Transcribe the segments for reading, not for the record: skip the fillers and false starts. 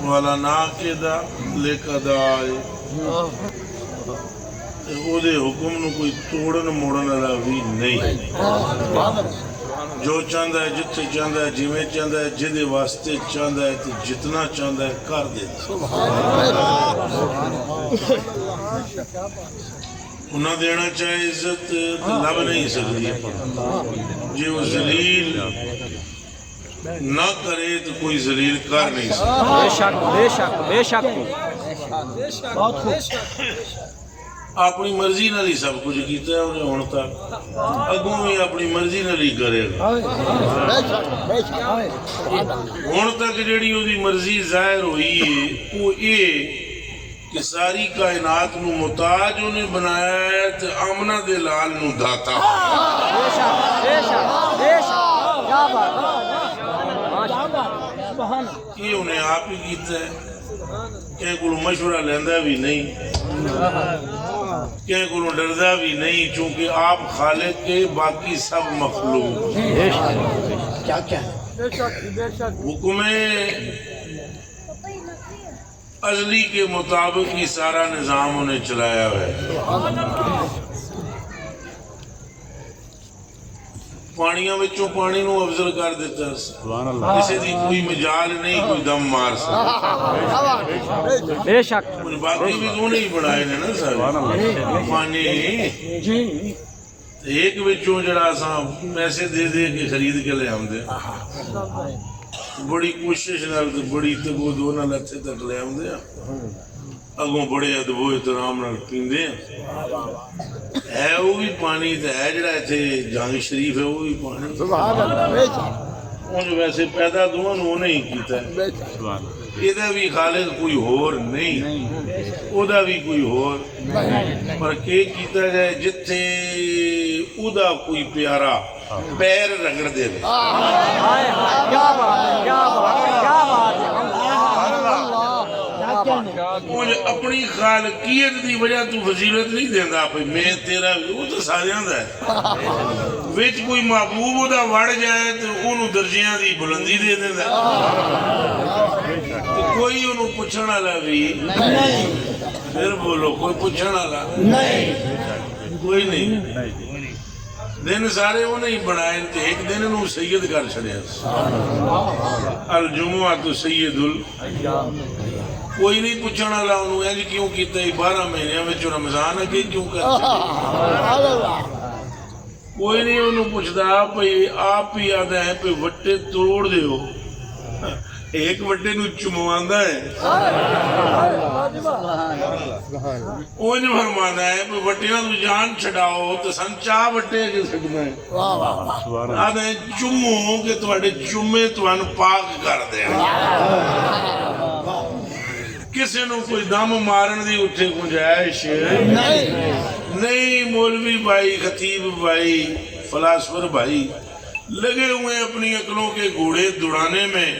والا ناقدہ لقضائے او دے حکم نو کوئی توڑن موڑن والا بھی نہیں، جو چاہتا ہے جتھے چاہتا ہے جویں چاہتا ہے جدے واسطے چاہتا ہے تو جتنا چاہتا ہے کر دیتا انہاں دینا چاہے عزت لب نہیں سکتی، جی وہ ذلیل نہ کرے تو کوئی ذلیل کر نہیں سکتا۔ بے شک بے شک بے شک اپنی مرضی نال ہی سب کچھ کیتا ہے انہیں ہن تک، اگوں بھی اپنی مرضی نال ہی کرے گا۔ ہن تک جڑی او دی مرضی ظاہر ہوئی ہے وہ یہ کہ ساری کائنات نو محتاج انہیں بنایا ہے تو آمنہ دے لال نو داتا۔ بے شک بے شک بے شک، کیا بات ہے، یہ انہیں آپ ہی کیتا ہے، کہیں کو مشورہ لیندہ بھی نہیں، کہیں کو ڈردہ بھی نہیں، چونکہ آپ خالق کے باقی سب مخلوق۔ حکم ازلی کے مطابق ہی سارا نظام انہیں چلایا ہے۔ پانیاں وچوں پانی نو افضل کر دیتا ہے، کسی دی کوئی مجال نہیں کوئی دم مار سکتا۔ بے شک باقی بھی تو نہیں بڑھائے نے نا سارے پانی، ایک وچوں جڑا ساں پیسے دے دے کے خرید کے لے ہم دے، بڑی کوشش نال بڑی تگو دو نال اتھے تک لے ہم دے، اگوں بڑے ادب و احترام نال پیندے ہے وہ بھی پانی تے ہے جڑا ایتھے جہاں شریف ہے وہ بھی پانی، انہوں ویسے پیدا دونوں نے انہیں ہی کیتا ہے، یہ بھی خالق کوئی ہور نہیں، او دا بھی کوئی ہور، پر کہ کیتا جائے جتھے او دا کوئی پیارا پیر رگڑ دے دے، کیا بات ہے کیا بات ہے کیا بات ہے، اپنی خالقیت دی وجہ تو فضیلت نہیں دیندہ پہ میں تیرا وہ تو ساریاں دا ہے، ویچ کوئی محبوب دا وڑ جائے تو انہوں درجیاں دی بلندی دے دیندہ، کوئی انہوں پوچھنا والا بھی پھر بولو کوئی پوچھنا والا کوئی نہیں، دن سارے وہ نہیں بنائے تھے، ایک دن انہوں سید کر چھڑے الجمعہ تو سید کوئی نہیں پوچھنا والا انہوں ہے کیوں کیتا ہے 12 مہینے میں جو رمضان ہے کہ کیوں کر چھڑے، کوئی نہیں انہوں پوچھتا آپ ہی آدھا ہے پہ وٹے توڑ دے ہو، ایک وٹے نو چمواندہ ہے، وہ جو فرمانا ہے پہ وٹیاں تو جان چھڑاؤ تو سنچا وٹے کے سکنا ہے، آدھا ہے چمو کہ تواڈے چمے توانو پاک کر دے، کسی نو کوئی دم مارن دی اٹھے گنجائش نہیں، مولوی بھائی خطیب بھائی فلاسفر بھائی لگے ہوئے اپنی عقلوں کے گھوڑے دوڑانے میں،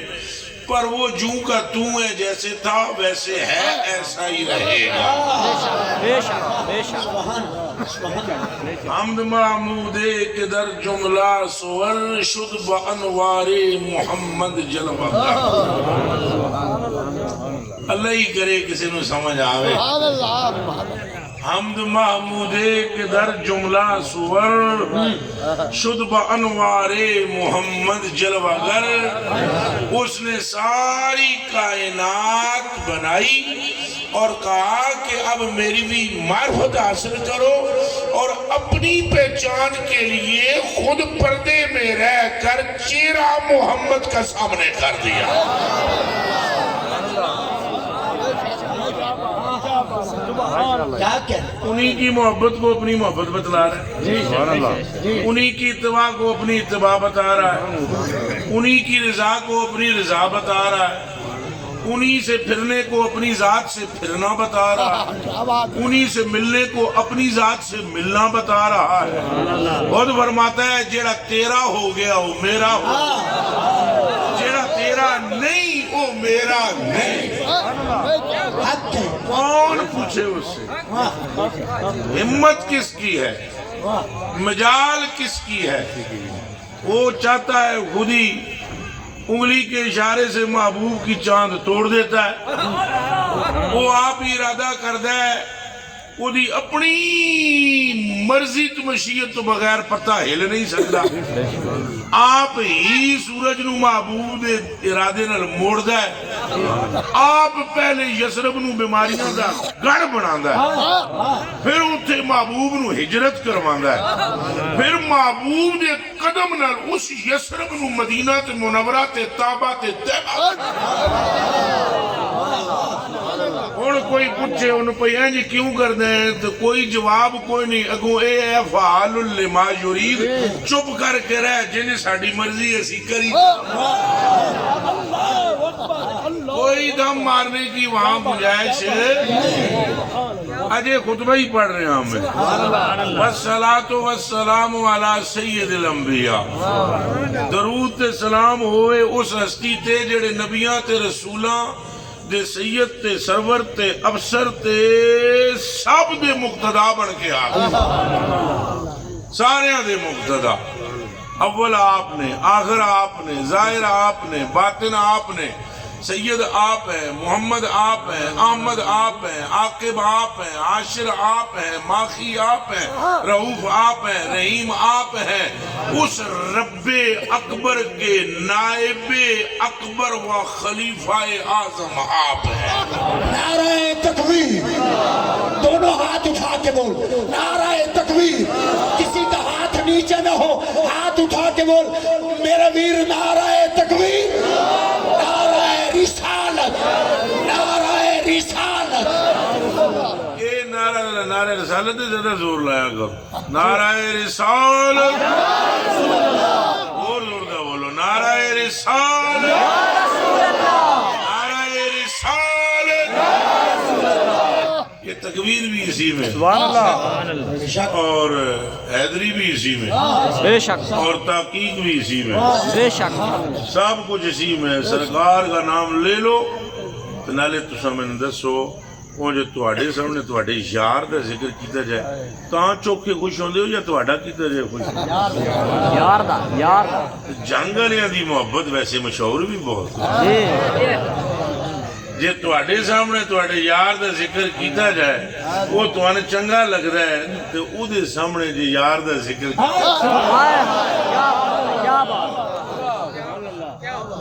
پر وہ جوں کا تو ہے جیسے تھا ویسے ہے ایسا ہی رہے گا۔ بے شک بے شک، حمد محمود کے در جملہ سور شد بانوار محمد جلوہ اللہ ہی کرے کسی نو سمجھ آوے، حمد محمود کے در جملہ سور شد بانوار محمد جلوہ گر، اس نے ساری کائنات بنائی اور کہا کہ اب میری بھی معرفت حاصل کرو، اور اپنی پہچان کے لیے خود پردے میں رہ کر چہرہ محمد کا سامنے کر دیا۔ انہی کی محبت کو اپنی محبت بتلا رہا ہے، انہی کی اتباع کو اپنی اتباع بتا رہا ہے، انہی کی رضا کو اپنی رضا بتا رہا ہے، انہی سے پھرنے کو اپنی ذات سے پھرنا بتا رہا ہے، انہی سے ملنے کو اپنی ذات سے ملنا بتا رہا ہے۔ خود فرماتا ہے جیڑا تیرا ہو گیا وہ میرا ہو، جیڑا تیرا نہیں وہ میرا نہیں۔ کون پوچھے اس سے ہمت کس کی ہے، مجال کس کی ہے؟ وہ چاہتا ہے خود ہی انگلی کے اشارے سے محبوب کی چاند توڑ دیتا ہے. وہ آپ ہی ارادہ کرتا ہے, وہ دی اپنی مرضی تو مشیت تو بغیر پتہ ہل نہیں سکتا. آپ ہی سورج نو محبوب دے ارادے نال موڑدا ہے. آپ پہلے یسرب نو بیماریاں دا گڑ بنادا ہے, پھر اتھے محبوب نو ہجرت کروانا ہے, پھر محبوب دے قدم نال اس یسرب نو مدینہ تے منورہ تے طابہ تے طیبہ. اور کوئی پوچھے انہوں پہ اینج کیوں کر دیں تو کوئی جواب کوئی نہیں, اگوں اے ہے فعال لما یرید, چپ کر کے رہ جنہیں ساڑی مرضی ایسی کری. کوئی دم مارنے کی وہاں گنجائش اجے خطبہ ہی پڑھ رہے ہیں ہمیں. والصلاة والسلام علی سید الانبیاء, درود تے سلام ہوئے اس ہستی تے جڑے نبیاں تے رسولاں دے سید تے سرور تے افسر تے سب دے مقتدا بن کے آگے, سارے دے مقتدا. اول آپ نے, آخر آپ نے, ظاہر آپ نے, باطن آپ نے. سید آپ ہیں, محمد آپ ہیں, احمد آپ ہیں, عاقب آپ ہیں, عاشر آپ ہیں, ماخی آپ ہیں, رؤوف آپ ہیں, رحیم آپ ہیں. اس رب اکبر کے نائب اکبر و خلیفہ اعظم آپ ہیں. نعرہ تکبیر, دونوں ہاتھ اٹھا کے بول نعرہ تکبیر. کسی کا ہاتھ نیچے نہ ہو, ہاتھ اٹھا کے بول میرا ویر نعرہ تکبیر, نعرہ رسالت, نعرہ رسالت. یہ نعرہ رسالت ہے, زیادہ زور لایا کرو. نعرہ رسالت, اور زور کا بولو. نعرہ رسالت, نعرہ رسالت. یہ تکبیر بھی اسی میں, سبحان اللہ, اور حیدری بھی اسی میں, بے شک, اور تحقیق بھی اسی میں, بے شک, سب کچھ اسی میں. سرکار کا نام لے لو تو نالے تو سامنے دسو, وہ جو تواڈے سامنے تواڈے یار دا ذکر کیتا جائے تاں چوک کے خوش ہوندے ہو یا تواڈا کیتا جائے خوش؟ یار دا, یار دا. جنگ والیاں دی محبت ویسے مشہور بھی بہت جی, جے تواڈے سامنے تواڈے یار دا ذکر کیتا جائے وہ توانے چنگا لگدا ہے تے او دے سامنے جے یار دا ذکر کیا بات.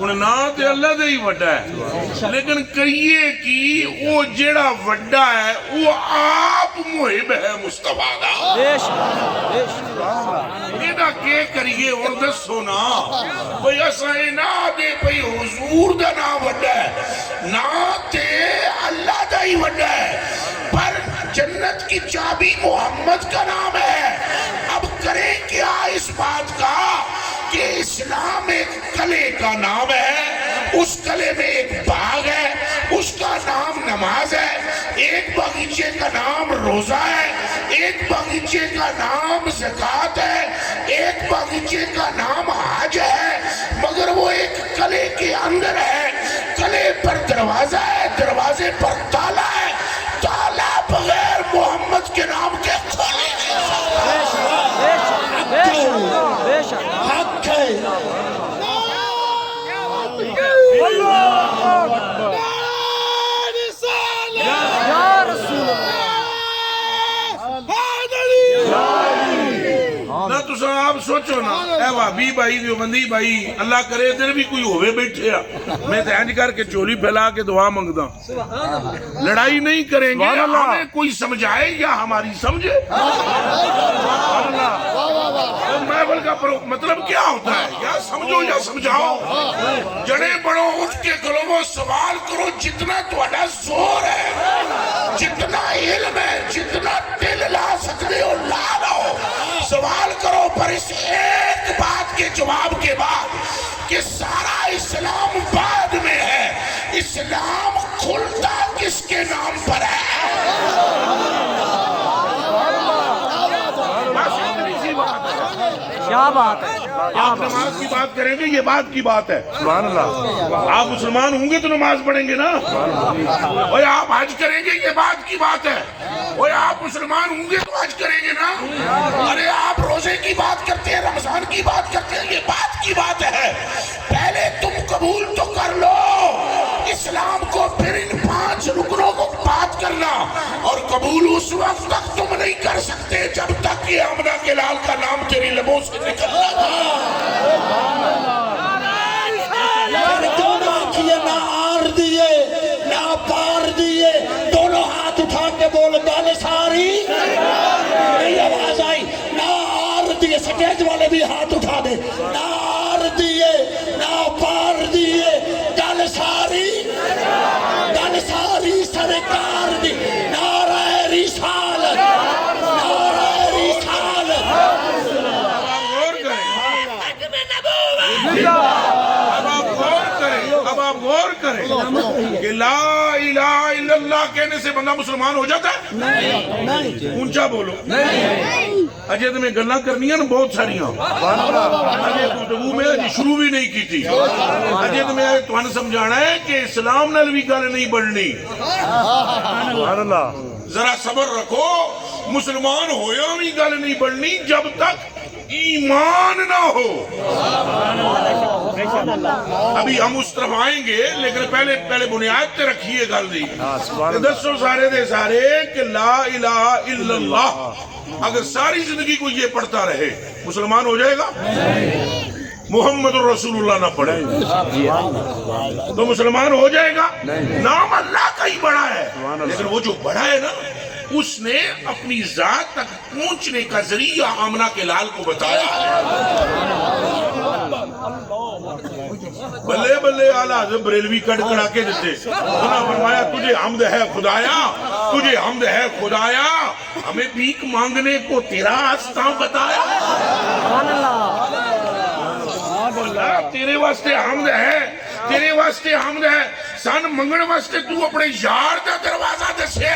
ہن نا تے اللہ دا ہی وڈا ہے, لیکن کریے کی وہ جیڑا وڈا ہے وہ آپ محب ہے مصطفیٰ دا. بے شک, بے شک. ایڈا کے کریے اور دسو نا بھئی اساں نا دے بھئی حضور دا نا وڈا ہے, نا تے اللہ دا ہی وڈا ہے, پر جنت کی چابی محمد کا نام ہے. اب کریں کیا اس بات کا کہ اسلام ایک کلے کا نام ہے, اس کلے میں ایک باغ ہے, اس کا نام نماز ہے, ایک باغیچے کا نام روزہ ہے, ایک باغیچے کا نام زکوٰۃ ہے, ایک باغیچے کا نام حج ہے, مگر وہ ایک کلے کے اندر ہے. کلے پر دروازہ ہے, دروازے پر تالا ہے, تالا بغیر محمد کے نام کے کھولے نہیں سکتا. بے شک, بے شک. حق ہے. یا رسول اللہ, نہ تو آپ سوچو نا, اے وہابی بھائی دیوبندی بھائی, اللہ کرے ادھر بھی کوئی ہوئے بیٹھے ہیں, میں تو انج کر کے چولی پھیلا کے دعا منگدا. لڑائی نہیں کریں گے, ہمیں کوئی سمجھائے یا ہماری سمجھے. محفل کا مطلب کیا ہوتا ہے, یا سمجھو یا سمجھاؤ. جڑے بڑو اٹھ کے کلمہ سوال کرو, جتنا تہاڈا زور ہے, جتنا علم ہے, جتنا دل لا سکتے ہو لا لو, سوال کرو. پر اس ایک بات کے جواب کے بعد کہ سارا اسلام بعد میں ہے, اسلام کھلتا کس کے نام پر ہے. کیا بات ہے، کیا آپ بات ہے. نماز کی بات کریں گے، یہ بات کی بات ہے. سبحان اللہ. آپ مسلمان ہوں گے تو نماز پڑھیں گے نا. اور آپ حج کریں گے، یہ بات کی بات ہے. اور آپ مسلمان ہوں گے تو حج کریں گے نا. ارے آپ روزے کی بات کرتے ہیں، رمضان کی بات کرتے ہیں، یہ بات کی بات ہے. پہلے تم قبول تو کر لو اسلام کو، پھر ان 5 رکنوں کو بات کرنا. اور قبول اس وقت تک تم نہیں کر سکتے جب تک یہ آمنہ کے لال کا نام تیری لبوں سے نکلنا تھا. دونوں کیے نہ آر دیے نہ پار دیے، دونوں ہاتھ اٹھا کے بول گل ساری. نہیں آواز آئی. نہ آر دیے، سٹیج والے بھی ہاتھ اٹھا دے. نہ آر دیے نہ پار دیے، گل ساری، گل ساری سرکار دی. نعرہ رسالت، نعرہ رسالت. اب آپ غور کریں کہ لا الہ الا اللہ کہنے سے بندہ مسلمان ہو جاتا ہے؟ اونچا بولو. اجے تمہیں گلاں کرنی ہیں نا بہت ساریاں. اجے گفتگو میں اجے شروع بھی نہیں کی تھی. اجے تمہیں تمہیں سمجھانا ہے کہ اسلام نال بھی گل نہیں بڑھنی. ذرا صبر رکھو. مسلمان ہویا بھی گل نہیں بڑھنی جب تک ایمان نہ ہو. ابھی ہم اس طرف آئیں گے، لیکن پہلے بنیاد تے رکھیے گل دی. دسو سارے دے سارے کہ لا الہ الا اللہ اگر ساری زندگی کو یہ پڑھتا رہے مسلمان ہو جائے گا؟ محمد رسول اللہ نہ پڑھے تو مسلمان ہو جائے گا؟ نام اللہ کا ہی بڑا ہے، لیکن وہ جو بڑا ہے نا اس نے اپنی ذات تک پہنچنے کا ذریعہ آمنہ کے لال کو بتایا ہے. بلے بلے اعلیٰ حضرت بریلوی کڑ کڑا کے دیتے. انہوں نے فرمایا تجھے حمد ہے خدایا، تجھے حمد ہے خدایا، ہمیں بھیک مانگنے کو تیرا راستہ بتایا. اللہ تیرے واسطے حمد ہے، تیرے واسطے حمد ہے. سن منگن واسطے تو اپنے یار دا دروازہ دسے.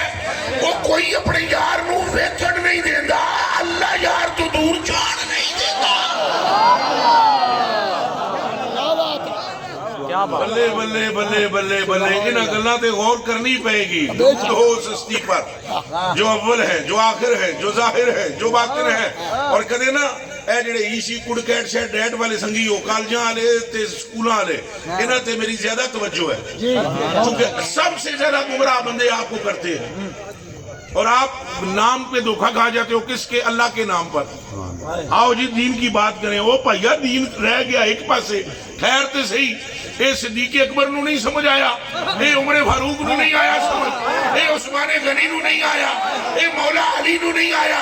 وہ کوئی اپنے یار نو ویکھن نہیں دیندا، اللہ یار تو دور جان نہیں دیندا. بلے بلے بلے بلے بلے. انہاں گلاں تے غور کرنی پئے گی. دوست ہستی پر جو اول ہے، جو آخر ہے، جو ظاہر ہے، جو باطن ہے. اور کدے نا اے جڑے ایشی کڑ کیٹ شیٹ ڈیٹ والے سنگی ہو، کالجاں والے تے سکولاں والے، انہاں تے میری زیادہ توجہ ہے کیونکہ سب سے زیادہ گمراہ بندے آپ کو کرتے ہیں. اور آپ نام پہ دھوکہ کھا جاتے ہو. کس کے؟ اللہ کے نام پر. آؤ جی دین کی بات کریں. وہ بھائیا دین رہ گیا ایک پاسے. خیر تے صحیح، اے صدیق اکبر نو نہیں سمجھ آیا، اے عمر فاروق نو نہیں آیا سمجھ، اے عثمان غنی نو نہیں آیا، اے مولا علی نو نہیں آیا.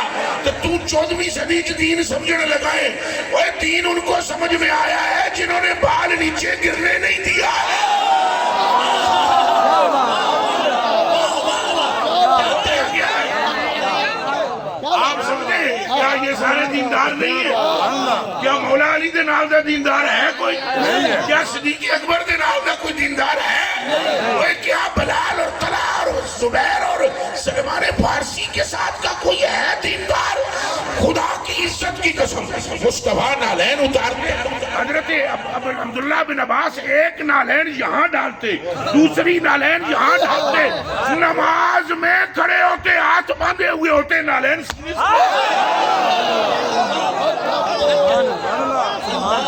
تو 14ویں صدی چ دین سمجھنے لگائے. وہ دین ان کو سمجھ میں آیا ہے جنہوں نے بال نیچے گرنے نہیں دیا ہے. آپ سمجھے کیا یہ سارے دیندار نہیں ہیں؟ کیا مولا علی دے نال دا دیندار ہے کوئی؟ کیا صدیق اکبر دے نال دا کوئی دیندار ہے؟ کیا بلال اور طلحہ اور زبیر اور سلمان فارسی کے ساتھ کا کوئی ہے دیندار؟ خدا کی عزت کی قسم مصطفیٰ نالین اتارتے. حضرت عبداللہ بن عباس ایک نالین یہاں ڈالتے، دوسری نالین یہاں ڈالتے. نماز میں کھڑے ہوتے، ہاتھ باندھے ہوئے ہوتے، نالین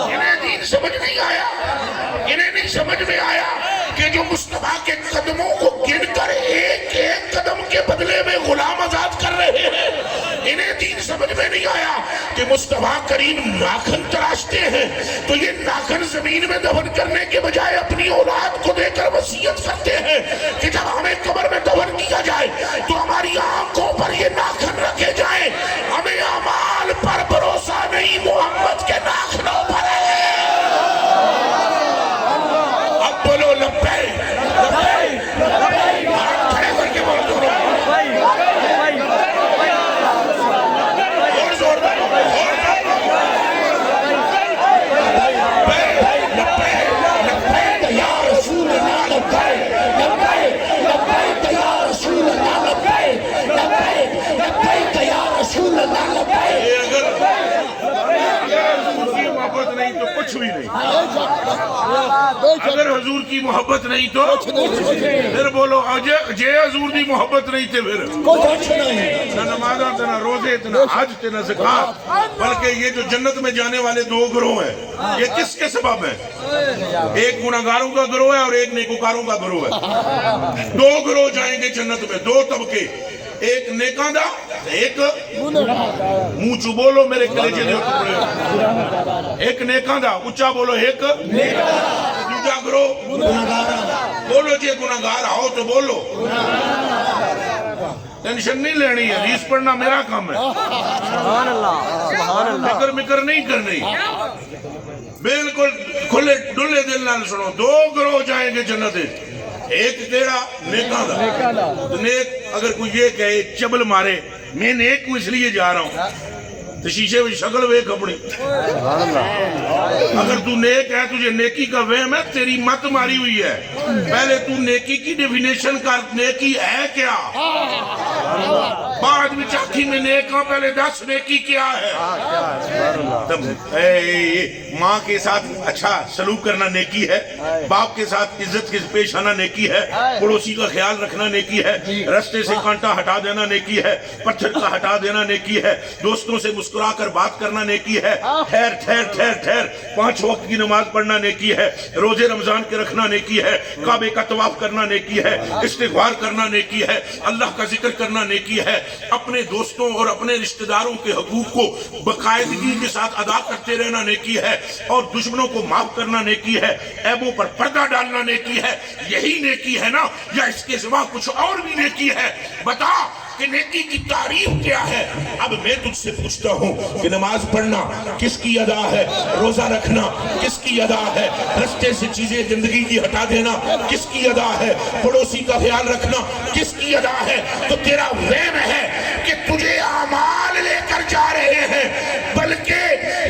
انہیں دین سمجھ نہیں آیا. انہیں نہیں سمجھ میں آیا کہ جو مصطفیٰ کے قدموں کو گن کر ایک ایک قدم کے بدلے میں غلام آزاد کر رہے ہیں. انہیں دین سمجھ میں نہیں آیا کہ مصطفیٰ کریم ناخن تراشتے ہیں تو یہ ناخن زمین میں دفن کرنے کے بجائے اپنی اولاد کو دے کر وصیت کرتے ہیں کہ جب ہمیں قبر میں دفن کیا جائے تو ہماری آنکھوں پر یہ ناخن رکھے جائیں. ہمیں اعمال پر بھروسہ نہیں، محمد کے ناخنوں پر ہے. اب بولو لبیک لبیک لبیک. ہاتھ کھڑے کر کے بولو دونوں. یا رسول اللہ حضور کی محبت نہیں تو پھر بولو جے حضور دی محبت نہیں تے پھر کچھ نہیں. نہ نمازاں تے نہ روزے تے نہ حج تے نہ زکات. بلکہ یہ جو جنت میں جانے والے دو گروہ ہیں یہ کس کے سبب ہیں؟ ایک گناہگاروں کا گروہ ہے اور ایک نیکوکاروں کا گروہ ہے. دو گروہ جائیں گے جنت میں, دو طبقے, ایک نیکاں دا ایک منہ چو بولو میرے کلیجے دے ٹکڑے, ایک نیکاں دا اچھا بولو ایک دوجا گروہ بولو جی گناہگار آؤ تو بولو. ٹینشن نہیں لینی ہے, حدیث پڑھنا میرا کام ہے, سبحان اللہ سبحان اللہ. مکر نہیں کرنی. بالکل کھلے ڈلے دل نال سنو, دو گروہ جائیں گے جنت. ایک کیڑا نیکاں دا. نیک اگر کوئی یہ کہے چبل مارے میں نیک کو اس لیے جا رہا ہوں تو شیشے میں شکل ویکھ اپنی. اگر تو نیک ہے تجھے نیکی کا وہم ہے, تیری مت ماری ہوئی ہے. پہلے تو نیکی کی ڈیفینیشن کر, نیکی ہے کیا؟ بعد میں چاکی میں نیک ہوں, پہلے 10 نیکی کیا ہے. ماں کے ساتھ اچھا سلوک کرنا نیکی ہے, باپ کے ساتھ عزت کے پیش آنا نیکی ہے, پڑوسی کا خیال رکھنا نیکی ہے, رستے سے کانٹا ہٹا دینا نیکی ہے, پتھر کا ہٹا دینا نیکی ہے, دوستوں سے مسکرا کر بات کرنا نیکی ہے, ٹھہر ٹھہر ٹھہر ٹھہر 5 وقت کی نماز پڑھنا نیکی ہے, روزے رمضان کے رکھنا نیکی ہے, کعبے کا طواف کرنا نیکی ہے, استغفار کرنا نیکی ہے, اللہ کا ذکر کرنا نیکی ہے, اپنے دوستوں اور اپنے رشتہ داروں کے حقوق کو باقاعدگی کے ساتھ ادا کرتے رہنا نیکی ہے, اور دشمنوں کو معاف کرنا نیکی ہے, عیبوں پر پردہ ڈالنا نیکی ہے. یہی نیکی ہے نا, یا اس کے سوا کچھ اور بھی نیکی ہے؟ بتا کہ نیکی کی تعریف کیا ہے. اب میں تجھ سے پوچھتا ہوں کہ نماز پڑھنا کس کی ادا ہے, روزہ رکھنا کس کی ادا ہے, رستے سے چیزیں زندگی کی ہٹا دینا کس کی ادا ہے, پڑوسی کا خیال رکھنا کس کی ادا ہے؟ تو تیرا وہم ہے کہ تجھے اعمال لے کر جا رہے ہیں, بلکہ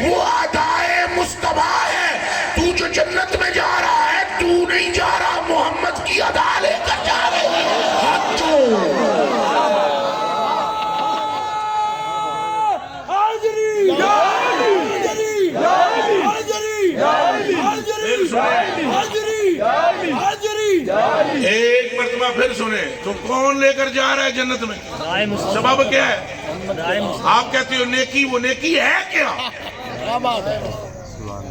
وہ ادائے مصطفیٰ ہے. تو جو جنت میں جا رہا ہے تو نہیں جا رہا, محمد کی ادا لے کر جا رہے ہیں. ایک مرتبہ پھر سنیں, تم کون لے کر جا رہا ہے جنت میں؟ سبب کیا ہے؟ آپ کہتے ہو نیکی, وہ نیکی ہے کیا؟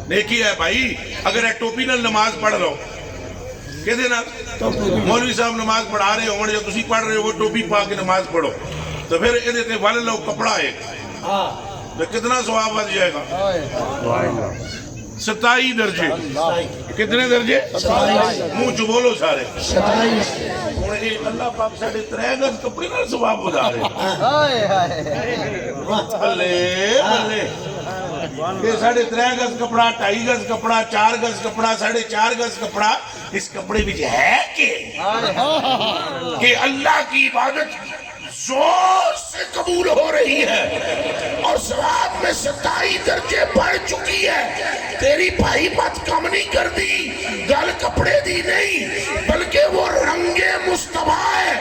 نیکی ہے بھائی اگر ہے ٹوپی نال نماز پڑھ رہا ہو, کہتے نا مولوی صاحب نماز پڑھا رہے ہو, جو تسی پڑھ رہے ہو وہ ٹوپی پا کے نماز پڑھو, تو پھر یہ دیتے والے لوگ کپڑا ہے تو کتنا ثواب بچ جائے گا؟ 27 درجے. کتنے درجے؟ منہ چ بولو سارے. اللہ پاک ساڑھے 3 گز کپڑے نہ ثواب بتا رہے. بلے بلے کہ 3.5 گز کپڑا, 2.5 گز کپڑا, 4 گز کپڑا, 4.5 گز کپڑا, اس کپڑے بھی ہے کہ اللہ کی عبادت زور سے قبول ہو رہی ہے اور ثواب میں 27 درجے بڑھ چکی ہے. تیری بھائی مت کم نہیں کر دی, گل کپڑے دی نہیں, بلکہ وہ رنگ مصطفیٰ ہے,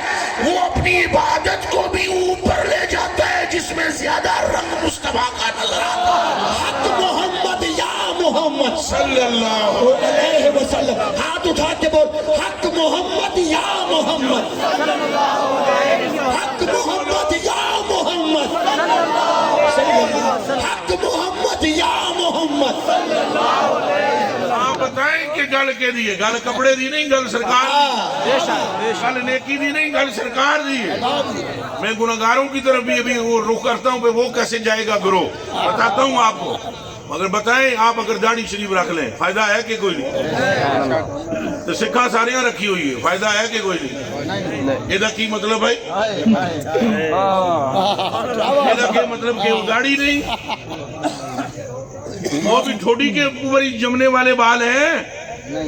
وہ اپنی عبادت کو بھی اوپر لے جاتا ہے جس میں زیادہ رنگ مصطفیٰ کا نظر آتا ہے. حق محمد یا محمد صلی اللہ علیہ وسلم. ہاتھ اٹھا کے بول, حق محمد یا محمد, حق محمد یا محمد, حق محمد یا محمد. آپ بتائیں کہ گل کے دیئے, گل کپڑے دی نہیں, گل سرکار دی, گل نیکی دی نہیں, گل سرکار دی. میں گناہگاروں کی طرف بھی ابھی وہ رخ کرتا ہوں کہ وہ کیسے جائے گا گروہ, بتاتا ہوں آپ کو. مگر بتائیں آپ اگر داڑھی شریف رکھ لیں فائدہ ہے کہ کوئی نہیں؟ تو سکھا ساریاں رکھی ہوئی ہے, فائدہ ہے کہ کوئی نہیں؟ یہ کی مطلب ہے, یہ کیا مطلب کہ وہ داڑھی نہیں, وہ بھی ٹھوڑی کے اوپر جمنے والے بال ہیں,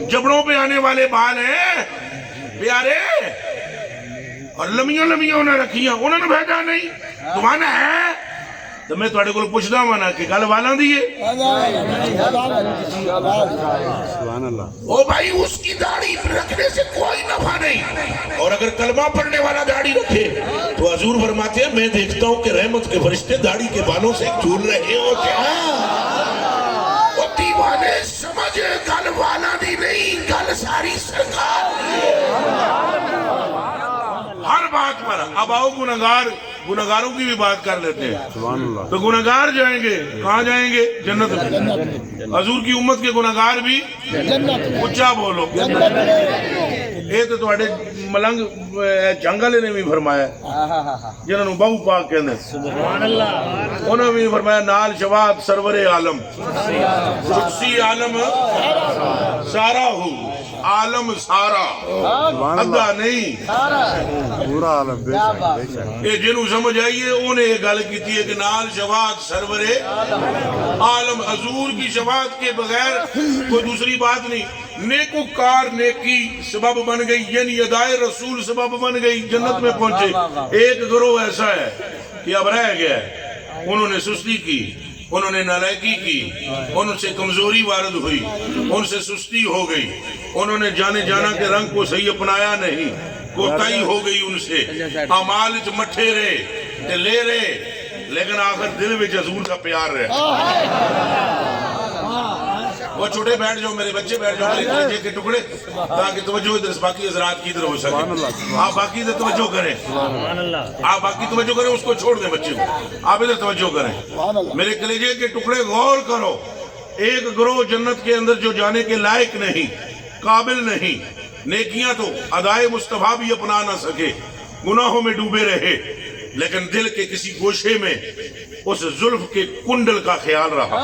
جبڑوں پہ آنے والے بال ہیں پیارے, اور لمیاں لمیاں انہیں رکھیاں, انہوں نے بھیجا نہیں, تمہانا ہے. تو میں تھوڑے کو پوچھتا ہوں نا کہ گل والا دیئے, او بھائی اس کی داڑھی رکھنے سے کوئی نفع نہیں, اور اگر کلمہ پڑھنے والا داڑھی رکھے تو حضور فرماتے ہیں میں دیکھتا ہوں کہ رحمت کے فرشتے داڑھی کے بالوں سے جھول رہے ہوتے ہیں. وہ دیوانے سمجھے گل والا دی نہیں, گل ساری سرکار ہر بات پر. اب آؤ گناہگاروں کی بھی بات کر لیتے ہیں. تو گناہگار جائیں گے کہاں جائیں گے؟ جنت میں. حضور کی امت کے گناہگار بھی اچھا بولو. یہ تو تھوڑے ملنگ جنگل نے بھی فرمایا جنہوں نے بہو پاک کہنے انہوں نے بھی فرمایا نال شواد سرور عالم قدسی عالم سارا ہو عالم سارا ادھا نہیں پورا عالم بے شک بے شک. یہ جنہوں سمجھ آئیے انہیں یہ گل کی ہے کہ نال شفاعت سرور عالم حضور کی شفاعت کے بغیر کوئی دوسری بات نہیں. نیکوکار نیکی سبب بن گئی یعنی ادائے رسول سبب بن گئی جنت میں پہنچے. ایک گروہ ایسا ہے کہ اب رہ گیا ہے انہوں نے سستی کی انہوں نے نالائکی کی ان سے کمزوری وارد ہوئی ان سے سستی ہو گئی انہوں نے جانے جانا کے رنگ کو صحیح اپنایا نہیں کوتاہی ہو گئی ان سے اعمال وچ مٹھے رہے تے لے رہے لیکن آخر دل وچ حضور کا پیار رہے. وہ چھوٹے بیٹھ جاؤ میرے بچے بیٹھ جاؤ میرے کلیجے کے ٹکڑے تاکہ توجہ ادھر باقی حضرات کی ادھر ہو سکے. آپ باقی ادھر توجہ کریں آپ باقی توجہ کریں اس کو چھوڑ دیں بچے کو آپ ادھر توجہ کریں. میرے کلیجے کے ٹکڑے غور کرو. ایک گروہ جنت کے اندر جو جانے کے لائق نہیں قابل نہیں نیکیاں تو ادائے مصطفیٰ بھی اپنا نہ سکے گناہوں میں ڈوبے رہے لیکن دل کے کسی گوشے میں اس زلف کے کنڈل کا خیال رہا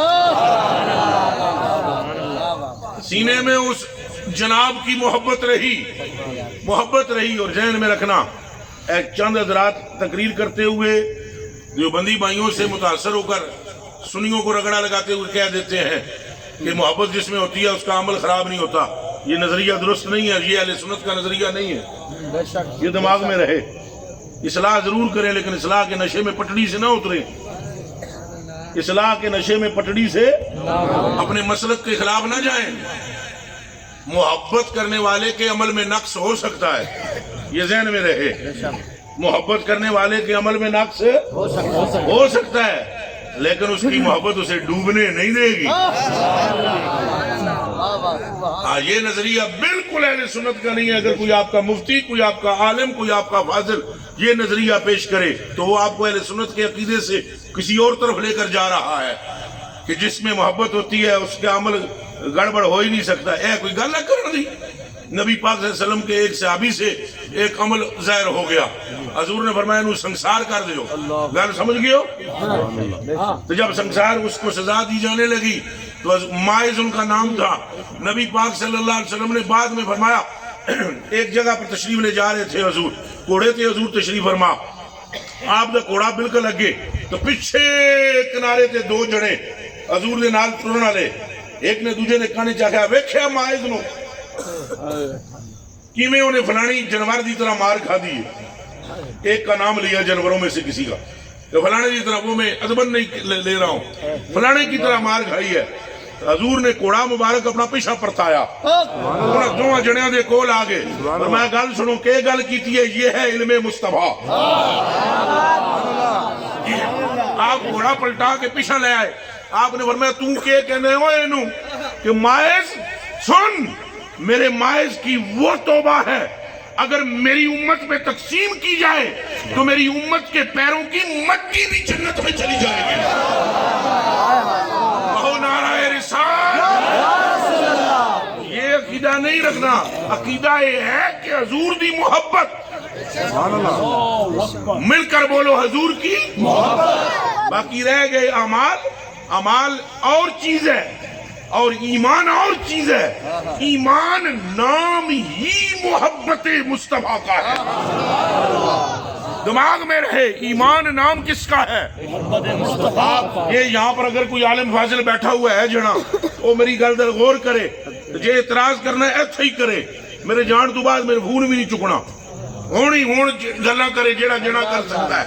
سینے میں اس جناب کی محبت رہی اور ذہن میں رکھنا ایک چند حضرات تقریر کرتے ہوئے دیوبندی بھائیوں سے متاثر ہو کر سنیوں کو رگڑا لگاتے ہوئے کہہ دیتے ہیں کہ محبت جس میں ہوتی ہے اس کا عمل خراب نہیں ہوتا. یہ نظریہ درست نہیں ہے یہ اہل سنت کا نظریہ نہیں ہے. یہ دماغ میں رہے. اصلاح ضرور کریں لیکن اصلاح کے نشے میں پٹڑی سے نہ اتریں. اصلاح کے نشے میں پٹڑی سے اپنے مسلک کے خلاف نہ جائیں. محبت کرنے والے کے عمل میں نقص ہو سکتا ہے یہ ذہن میں رہے. محبت کرنے والے کے عمل میں نقص ہو سکتا ہے لیکن اس کی محبت اسے ڈوبنے نہیں دے گی. یہ نظریہ بالکل اہل سنت کا نہیں ہے. اگر کوئی آپ کا مفتی کوئی آپ کا عالم کوئی آپ کا فاضل یہ نظریہ پیش کرے تو وہ آپ کو اہل سنت کے عقیدے سے کسی اور طرف لے کر جا رہا ہے کہ جس میں محبت ہوتی ہے اس کا عمل گڑبڑ ہو ہی نہیں سکتا. کوئی گل نہ کرنا نہیں. نبی پاک صلی اللہ علیہ وسلم کے ایک صحابی سے ایک عمل ظاہر ہو گیا حضور نے فرمایا انہوں سنسار کر دیو. گل سمجھ گئے ہو؟ تو جب سنسار اس کو سزا دی جانے لگی تو مائز ان کا نام تھا. نبی پاک صلی اللہ علیہ وسلم نے بعد میں فرمایا ایک جگہ پر تشریف لے جا رہے تھے حضور کوڑے تھے حضور تشریف فرما آپ دا کوڑا بالکل لگے تو پیچھے کنارے تے دو جڑے حضور دے نال ٹرن والے ایک نے دوجے نے کہنے چاہیا ویکھیا مائز نو کیویں انہیں فلانی جانور دی طرح مار کھا دی. ایک کا نام لیا جانوروں میں سے کسی کا تو فلانے کی طرح وہ میں ادبن نہیں لے رہا ہوں فلانے کی طرح مار کھائی ہے. حضور نے کوڑا مبارک اپنا پیچھا پرتایا دونوں جنیاں دے کول آگے اور میں گل سنوں کہ گل کیتی ہے یہ ہے علم مصطفیٰ. آپ کوڑا پلٹا کے پیچھا لے آئے آپ نے فرمایا تم کیا کہنے ہو اینو کہ مائز سن میرے مائز کی وہ توبہ ہے اگر میری امت میں تقسیم کی جائے تو میری امت کے پیروں کی مٹی بھی جنت میں چلی جائے گی. بہو نعرہ رسالت. یہ عقیدہ نہیں رکھنا. عقیدہ یہ ہے کہ حضور دی محبت مل کر بولو حضور کی محبت. باقی رہ گئے اعمال اور چیز ہے اور ایمان اور چیز ہے. ایمان نام ہی محبت مصطفیٰ کا ہے. دماغ میں رہے ایمان نام کس کا ہے؟ یہ یہاں پر اگر کوئی عالم فاضل بیٹھا ہوا ہے جنا وہ میری گل در غور کرے جے اعتراض کرنا ہے ایتھے ہی کرے. میرے جان تو بعد میرے فون بھی نہیں چکنا ہونی گلا کرے جیڑا جنا کر سکتا ہے.